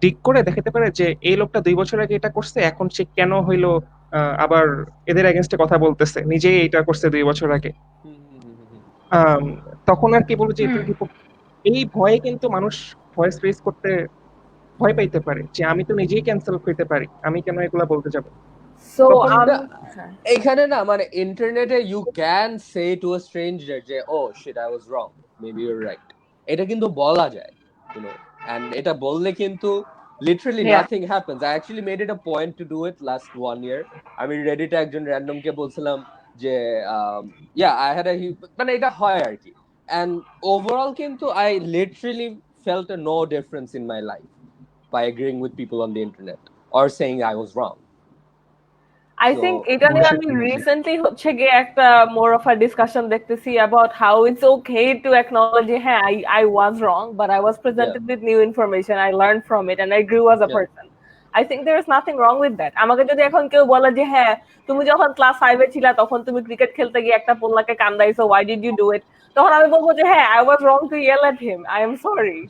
ডিক করে দেখাতে পারে যে এই লোকটা 2 বছর আগে এটা করছে, এখন সে কেন হইলো আবার এদের এগেইনস্টে কথা বলতেছে, নিজেই এটা করছে 2 বছর আগে। তখন আর কি বলবো যে এই ভয়ে কিন্তু মানুষ ভয়েস রেজ করতে ভয় পাইতে পারে, যে আমি তো নিজেই ক্যান্সেল করতে পারি, আমি কেন এগুলা বলতে যাব। সো এখানে না মানে ইন্টারনেটে you can say to a stranger যে oh shit I was wrong, maybe you are right, এটা কিন্তু বলা যায়, and এটা বললে কিন্তু literally nothing happens. I actually made it a point to do it last 1 year. I mean Reddit একজন random কে বলছিলাম যে I had a মানে এটা হয় আর কি, and overall কিন্তু I literally felt no difference in my life by agreeing with people on the internet or saying I was wrong. I think এটা নিয়ে আমি রিসেন্টলি হচ্ছে গিয়ে একটা more of a discussion দেখতেছি about how it's okay to acknowledge হ্যাঁ I was wrong, but I was presented with new information, I learned from it and I grew as a person. I think there is nothing wrong with that. আমাকে যদি এখন কেউ বলে যে হ্যাঁ তুমি যখন ক্লাস 5 এ ছিলা তখন তুমি ক্রিকেট খেলতে গিয়ে একটা পোল্লাকে কান্দাইছো, why did you do it, তখন আমি বলবো যে হ্যাঁ I was wrong to yell at him, I am sorry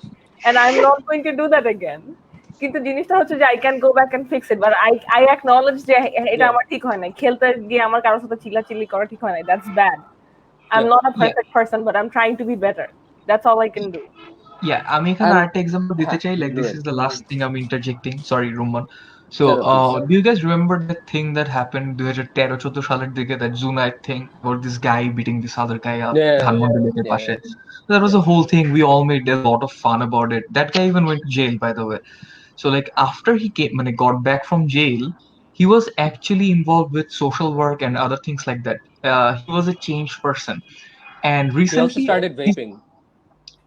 and I'm not going to do that again. কিন্তু জিনিসটা হচ্ছে যে I can go back and fix it, but I acknowledge যে এটা আমার ঠিক হয় না, খেলতে গিয়ে আমার কারোর সাথে চিল্লাচিল্লি করা ঠিক হয় না, that's bad. I'm not a perfect person, but I'm trying to be better. That's all I can do. আমি এখানে আরেকটা এক্সাম্পল দিতে চাই, like this is the last thing I'm interjecting, sorry Rumman. So do you guys remember the thing that happened 2013-14 সালের দিকে, that Zunite thing, or this guy beating this other guy up Dhanmondi লেকের পাশে? That was a whole thing, we all made a lot of fun about it. That guy even went to jail, by the way. So like after he got back from jail, he was actually involved with social work and other things like that. He was a changed person, and recently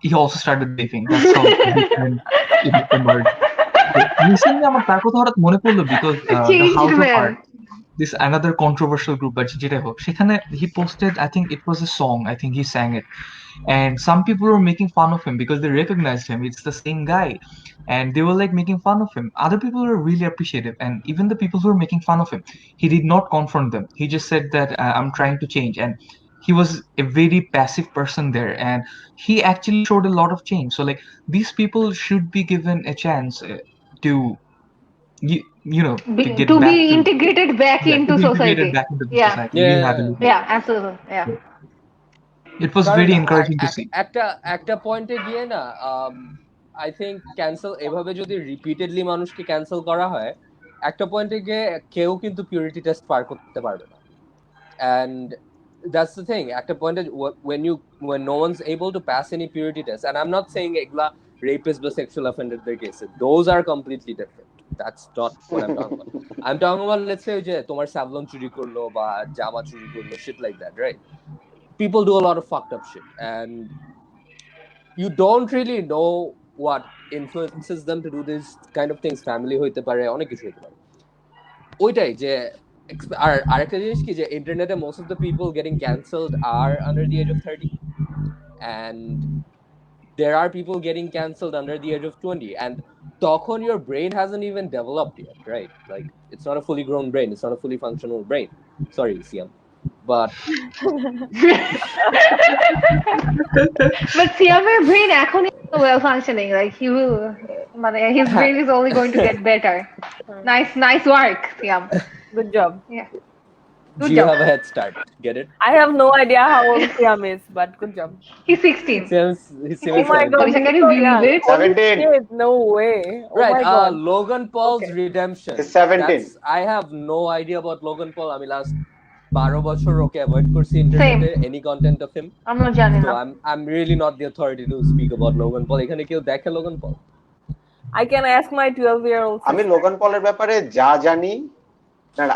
he also started vaping. That's how it emerged. Recently আমার তার কথা হঠাৎ মনে পড়লো because the house of art, this another controversial group, but যেটা হোক সেখানে he posted, I think it was a song, I think he sang it, and some people were making fun of him because they recognized him, it's the same guy, and they were like making fun of him. Other people were really appreciative, and even the people who were making fun of him, he did not confront them. He just said that I'm trying to change, and he was a very passive person there, and he actually showed a lot of change. So like these people should be given a chance to to get To back be to integrated back to into be integrated society. back into the Yeah. society. We have a Yeah. Yeah, absolutely. Yeah. It was কারণ very encouraging to see. একটা পয়েন্টে গিয়ে না I think cancel এভাবে যদি repeatedly মানুষকে cancel করা হয় একটা পয়েন্টে গিয়ে কেউ কিন্তু পিউরিটি টেস্ট পার করতে পারবে না and that's the thing একটা পয়েন্টে when no one's able to pass any purity test, and I'm not saying এগুলা rapist বা sexual offender দের কেসে, those are completely different. That's not what I'm talking about. I'm talking about, let's say যে তোমার Savlon চুরি করলো বা জামা চুরি করলো, shit like that, right? People do a lot of fucked up shit, and you don't really know what influences them to do these kind of things. Family হইতে পারে, অনেক কিছু হইতে পারে। ওইটাই যে আর আরেকটা জিনিস কি যে ইন্টারনেটে most of the people getting cancelled are under the age of 30, and there are people getting cancelled under the age of 20, and তখন your brain hasn't even developed yet, right? Like it's not a fully grown brain, it's not a fully functional brain. Sorry, Siam, but But Siam's brain actually is well functioning. Like his brain is only going to get better. Nice work, Siam. Good job. Yeah. Good you job. have a head start. Get it? I have no idea how old Siam is, but good job. He's 16. He's Oh my god, Sorry, can you so believe young. it? Holy 17. shit, no way. Oh Right, my god. Logan Paul's Okay. redemption. He's 17. I have no idea about Logan Paul. I mean, last 12 বছর ওকে avoid করছি ইন্টারনেটে any content of him. আমরা জানি So না। I'm really not the authority to speak about Logan Paul. এখানে কেউ দেখে Logan Paul? I can ask my 12-year-old আমি sister. লোগান পলের ব্যাপারে যা জানি,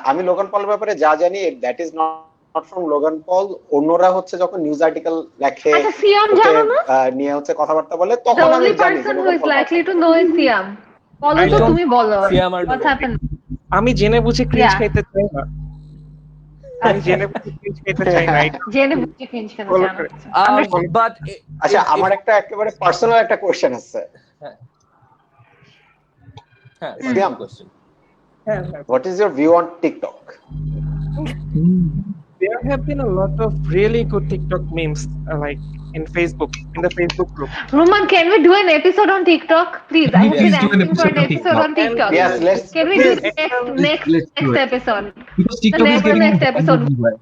আমি লোগান পলের ব্যাপারে যা জানি, that is not from Logan Paul. অন্যরা হচ্ছে যখন নিউজ আর্টিকেল লেখে, আচ্ছা, সিয়াম জানো না? নিয়ে হচ্ছে কথাবার্তা বলে, The তখন আমি only জানি যে person who Logan is Paul likely to know is Siam. বলো I তো, don't- তুমি বলো। Siam আর What's Logan. happened? আমি জেনে বুঝে ক্রিঞ্জ Yeah. খাইতে চাই না। আমি জেনে বুঝে ক্রিঞ্জ খাইতে চাই না। জেনে বুঝে cringe খেতে Follow জানো। করে। But আচ্ছা, if- আমার একটা একেবারে পার্সোনাল একটা কোশ্চেন আছে। হ্যাঁ, Siam. question. হ্যাঁ, হ্যাঁ। What is your view on TikTok? There have been a lot of really good TikTok memes, like in the Facebook group. Roman, can we do an episode on TikTok? Please, I have Please been do an asking for an episode episode on on TikTok. Yes, let's. Can we do next do it. episode? Because TikTok is getting next episode. everywhere.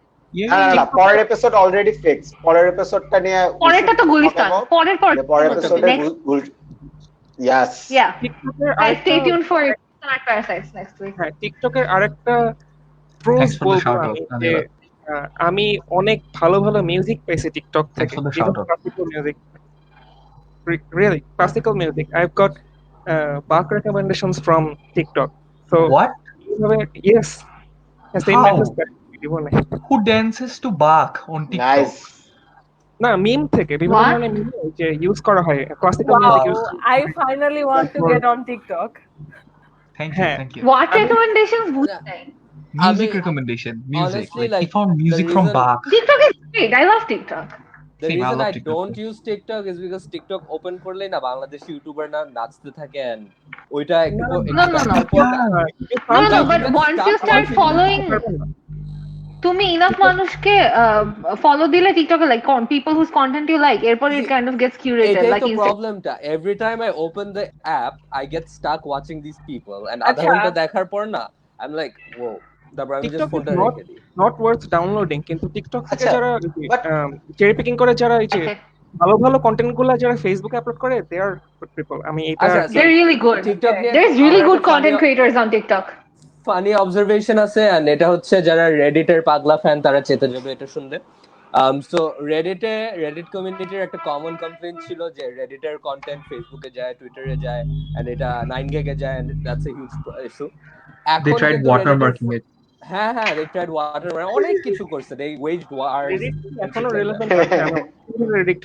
না, পরের episode already fix. পরের এপিসোডটা নিয়ে পরেরটা তো গুলিস্তান। পরের পরের এপিসোডে next. Yes. Yeah. TikToker Guys, stay tuned for Smart Parasites next week. হ্যাঁ, টিকটকের আরেকটা প্রোজ Thanks for the বলবো shout আমি out, যে আমি অনেক ভালো ভালো মিউজিক পেয়েছি টিকটক Thanks থেকে, for the shout out. Classical music, really classical music. I've got back recommendations from TikTok. So What? yes, same How? message that জীবনে Who dances to Bach on TikTok? Nice. না মিম থেকে বিভিন্ন What? ধরনের মিম যে use করা হয় classical Wow, music use I finally want to get on TikTok. Thank you, হ্যাঁ। thank you. What recommendations বুঝতে চাই। Music mean, recommendation, music. honestly, Like, he like, found music the from reason- Bach. TikTok is great. I love TikTok. The Same, I reason love I TikTok don't too. use TikTok is because TikTok open করলেই না Bangladeshi YouTuber না নাচতে থাকে, and ওইটা একটু No. No, but once you start following, তুমি enough মানুষকে follow দিলে TikTok-এ like people whose content you like, এরপর it kind of gets curated এটাই like তো Insta. প্রবলেমটা। Every time I open the app, I get stuck watching these people, and আধা আচ্ছা। ঘন্টা দেখার পর না I'm like, whoa, তারপর আমি TikTok just is ফোনটা not- রেখে দিই। নট ওয়ার্থ ডাউনলোডিং, কিন্তু টিকটক থেকে আচ্ছা, যারা but- চেরি পিকিং করে যারা এই যে Okay. ভালো ভালো কন্টেন্ট গুলা যারা ফেসবুকে আপলোড করে দে আর গুড পিপল। আমি এটা আচ্ছা, They're really good. TikTok নিয়ে There's really আমার good একটা content funny- creators on TikTok. Funny observation আছে, and এটা হচ্ছে যারা রেডিটের পাগলা ফ্যান তারা চেতে যাবে এটা শুনলে। সো রেডিট কমিউনিটির একটা কমন কমপ্লেইন ছিল যে রেডিটের কন্টেন্ট ফেসবুকে যায়, টুইটারে যায়, and এটা 9gag-এ যায়, and that's a huge issue. They এখন tried কিন্তু watermarking it. হ্যাঁ, they tried watermark, অনেক কিছু করছে, they waged wars. Reddit এখনো রেলেভেন্ট আছে আমার রেডিট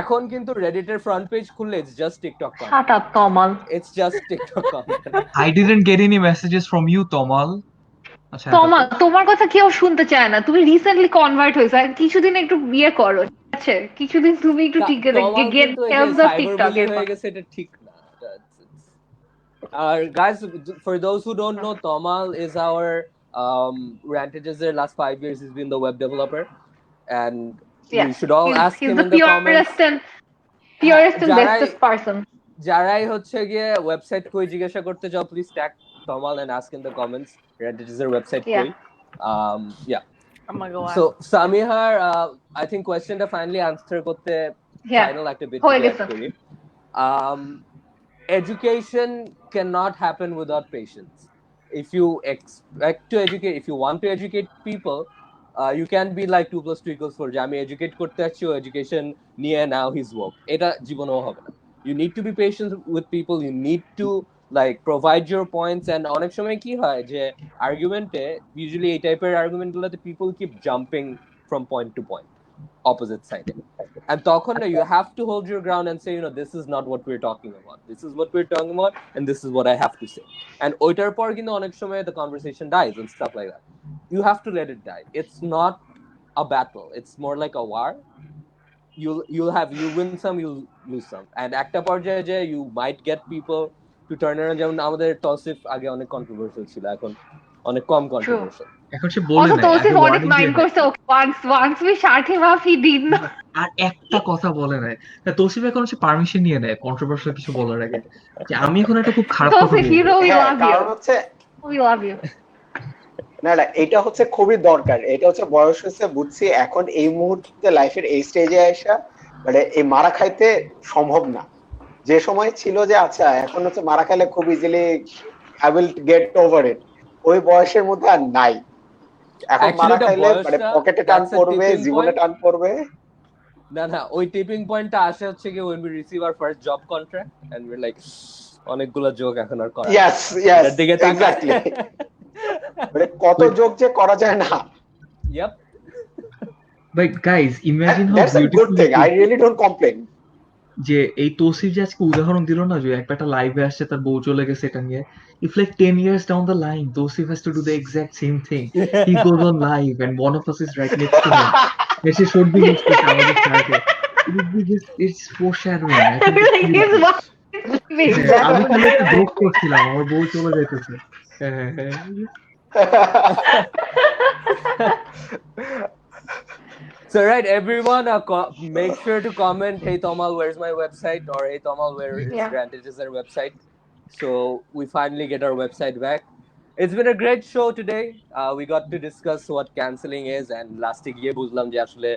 এখন কিন্তু রেডিটের ফ্রন্ট পেজ খুললে it's just TikTok content. Shut up, Kamal. It's just TikTok content. I didn't get any messages from you, Tomal. আচ্ছা তোমার কথা কেউ শুনতে চায় না, তুমি রিসেন্টলি কনভার্ট হয়েছো, কিছুদিন একটু বিয়ে করো, ঠিক আছে, কিছুদিন তুমি একটু তমাল গেট কিন্তু এই যে হেল্প অফ সাইবার টিকটক বুলি এরপর। হয়ে গেছে, এটা ঠিক না। Guys, for those who don't know, Tomal is our Rantages. Last 5 years, he's been the web developer, and you Yes, should all ask he's him the in the comments. purest and যারাই bestest person. যারাই হচ্ছে গিয়ে website কই জিজ্ঞাসা করতে চাও, please tag Tomal and ask in the comments Rantages website Yeah. কই. Yeah. Oh my god. So Samihar, I think questionটা finally answer করতে Yeah. final একটা bit হয়ে যদি add গেছে। করি. Education cannot happen without patience. If you expect to educate, if you want to educate people, you can't be like 2 + 2 = 4. যে আমি educate করতে আসছি, ও education নিয়ে now he's woke. এটা জীবনেও হবে না. You need to be patient with people. You need to like provide your points. And অনেক সময় কি হয় যে argument-এ, usually এই টাইপের argument গুলোতে people keep jumping from point to point, opposite side. And তখন you have to hold your ground and say, this is not what we're talking about. This is what we're talking about, and this is what I have to say. And ওইটার পর কিন্তু অনেক সময় the conversation dies and stuff like that. You have to let it die. It's not a battle. It's more like a war. You'll win some, you'll lose some. And একটা পর্যায়ে যে you might get people to turn around. যেমন আমাদের তৌসিফ আগে অনেক controversial ছিল, এখন অনেক কম controversial. এখন সে বলে না, তৌসিফ অনেক মাইন্ড করছে, once we shut him up he did not. আর একটা কথা বলে নাই। তৌসিফ এখন সে পারমিশন নিয়ে নেয় কন্ট্রোভার্সিয়াল কিছু বলার আগে, যে আমি এখন একটা খুব খারাপ কথা তৌসিফ, you বলবো। know we হ্যাঁ, love কারণ you. হচ্ছে We love you. না এটা হচ্ছে খুবই দরকার। এটা হচ্ছে বয়স হচ্ছে, বুঝছি এখন এই মুহূর্তে লাইফের এই স্টেজে আসা মানে এই মারা খাইতে সম্ভব না। যে সময় ছিল যে আচ্ছা এখন হচ্ছে মারা খাইলে খুব easily I will get over it, ওই বয়সের মধ্যে আর নাই। এখন Actually, মারা the খাইলে মানে বয়সটা, পকেটে টান that's a পড়বে, tipping জীবনে point. টান পড়বে। না ওই টিপিং পয়েন্টটা আসে হচ্ছে কি when we receive our first job contract and we're like অনেকগুলো যোগ এখন আর করা ইয়েস এটার দিকে তাকায়। এক্স্যাক্টলি, মানে কত যোগ যে করা যায় না। Yep. But guys, imagine how That's a good beautiful thing. it I is really don't complain. যে এই তৌসিফ যে আজকে উদাহরণ দিল না, যে একটা লাইভে আসছে, তার বউ চলে গেছে, এটা নিয়ে if like 10 years down the line Tawsif has to do the exact same thing, he goes on live and one of us is right next to him and she should be next to আমাদের সাথে, it would be just, it's foreshadowing. I think it's Like his wife is leaving. হ্যাঁ, আমি খালি একটা joke করছিলাম, আমার বউ চলে যাইতেছে। হ্যাঁ। So right, everyone, make sure to comment, hey Tomal, where's my website? Or hey Tomal, where is Yeah. Rantages website? So we finally get our website back. It's been a great show today. We got to discuss what cancelling is, and last গিয়ে বুঝলাম যে আসলে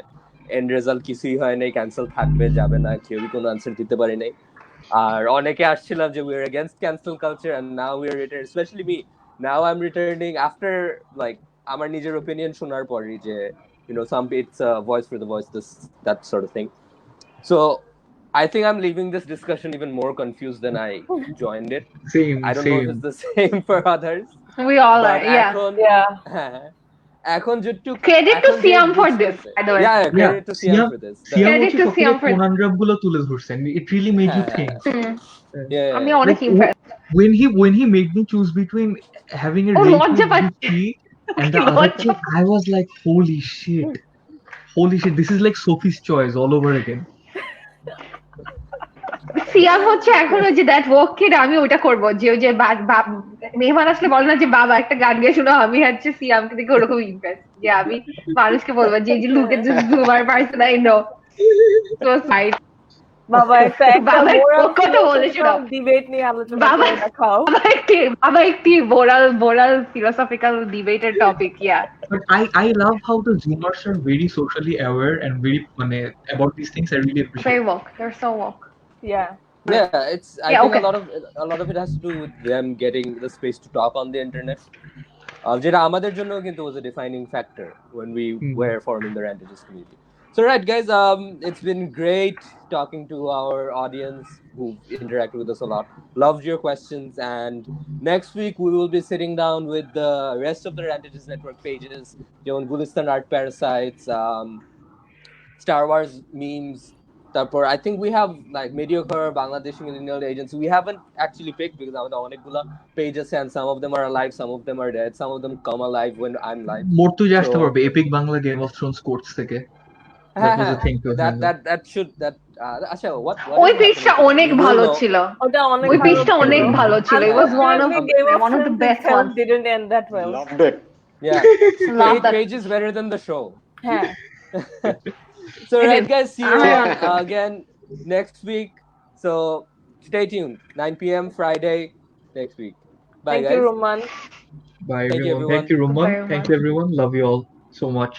end result কিছুই হয় নাই, cancel থাকবে যাবে না, কেউই কোনো আনসার দিতে পারি নাই। আর অনেকে আসছিলাম যে we are against cancel culture, and now we are returning, especially me. Now I'm returning after like আমার নিজের opinion শোনার পরই যে some it's a voice for the voiceless, that sort of thing. So I think I'm leaving this discussion even more confused than I joined it. Same, I don't know if it's the same for others. We all But are, yeah. এখন যেটু Credit to Siam for this, by the way. Yeah, credit to Siam for this. Siam Credit হচ্ছে to সবথেকে Siam for this. conundrum গুলো তুলে ধরছেন, it really made you think. Yeah. আমি অনেক Like, impressed. when he made me choose between having a Oh, rate লজ্জা with পাচ্ছি। tea and the other thing, I was like, holy shit, this is like Sophie's Choice all over again. সিয়াম হচ্ছে এখন ওই যে that walk kid, আমি ওটা করবো যে ওই যে মেহমান আসলে বলে না যে বাবা একটা গান গিয়ে শোনো, আমি হচ্ছে সিয়ামকে দেখে ওরকম ইমপ্রেস, যে আমি মানুষকে বলবো যে লুকে যে জুমার person I know so side বাবা একটা বাবা moral কথা বলে শোনাও, ডিবেট নিয়ে আলোচনা বাবা করে দেখাও। বাবা একটি মোরাল ফিলোসফিক্যাল ডিবেটের topic. Yeah But I love how the Zoomers are very socially aware and very about these things. I really appreciate. very woke, they're so woke. Yeah. It's I Yeah, think okay. a lot of it has to do with them getting the space to talk on the internet. যেটা আমাদের জন্য কিন্তু was a defining factor when we were forming the Rantages community. So right guys, it's been great talking to our audience who interacted with us a lot. Loved your questions, and next week we will be sitting down with the rest of the Rantages network pages, Gulistan Art Parasites, Star Wars memes, তারপর I think we have like mediocre Bangladeshi millennial agency. We haven't actually picked because আমাদের অনেকগুলা pages and some of them are alive, some of them are dead, some of them come alive when I'm live. Murtaza আসতে So পারবে epic Bangla Game of Thrones courts থেকে। হ্যাঁ That was a thing to have. that should that আচ্ছা what ওই is পেজটা happening? অনেক We will ভালো know. ছিল, ওটা অনেক ওই ভালো পেজটা ছিল। অনেক ভালো ছিল। It was Unfortunately, Game of one of the Thrones best itself ones. didn't end that well. Loved it. Yeah. Love that. Page is better than the show. হ্যাঁ, So It right is. guys, see you I on, am- again next week. So stay tuned. 9 p.m. Friday next week. Bye thank guys. you, Roman. Bye Thank you, everyone. Thank everyone. you, Roman. Goodbye, Thank everyone. you, everyone. Love you all so much.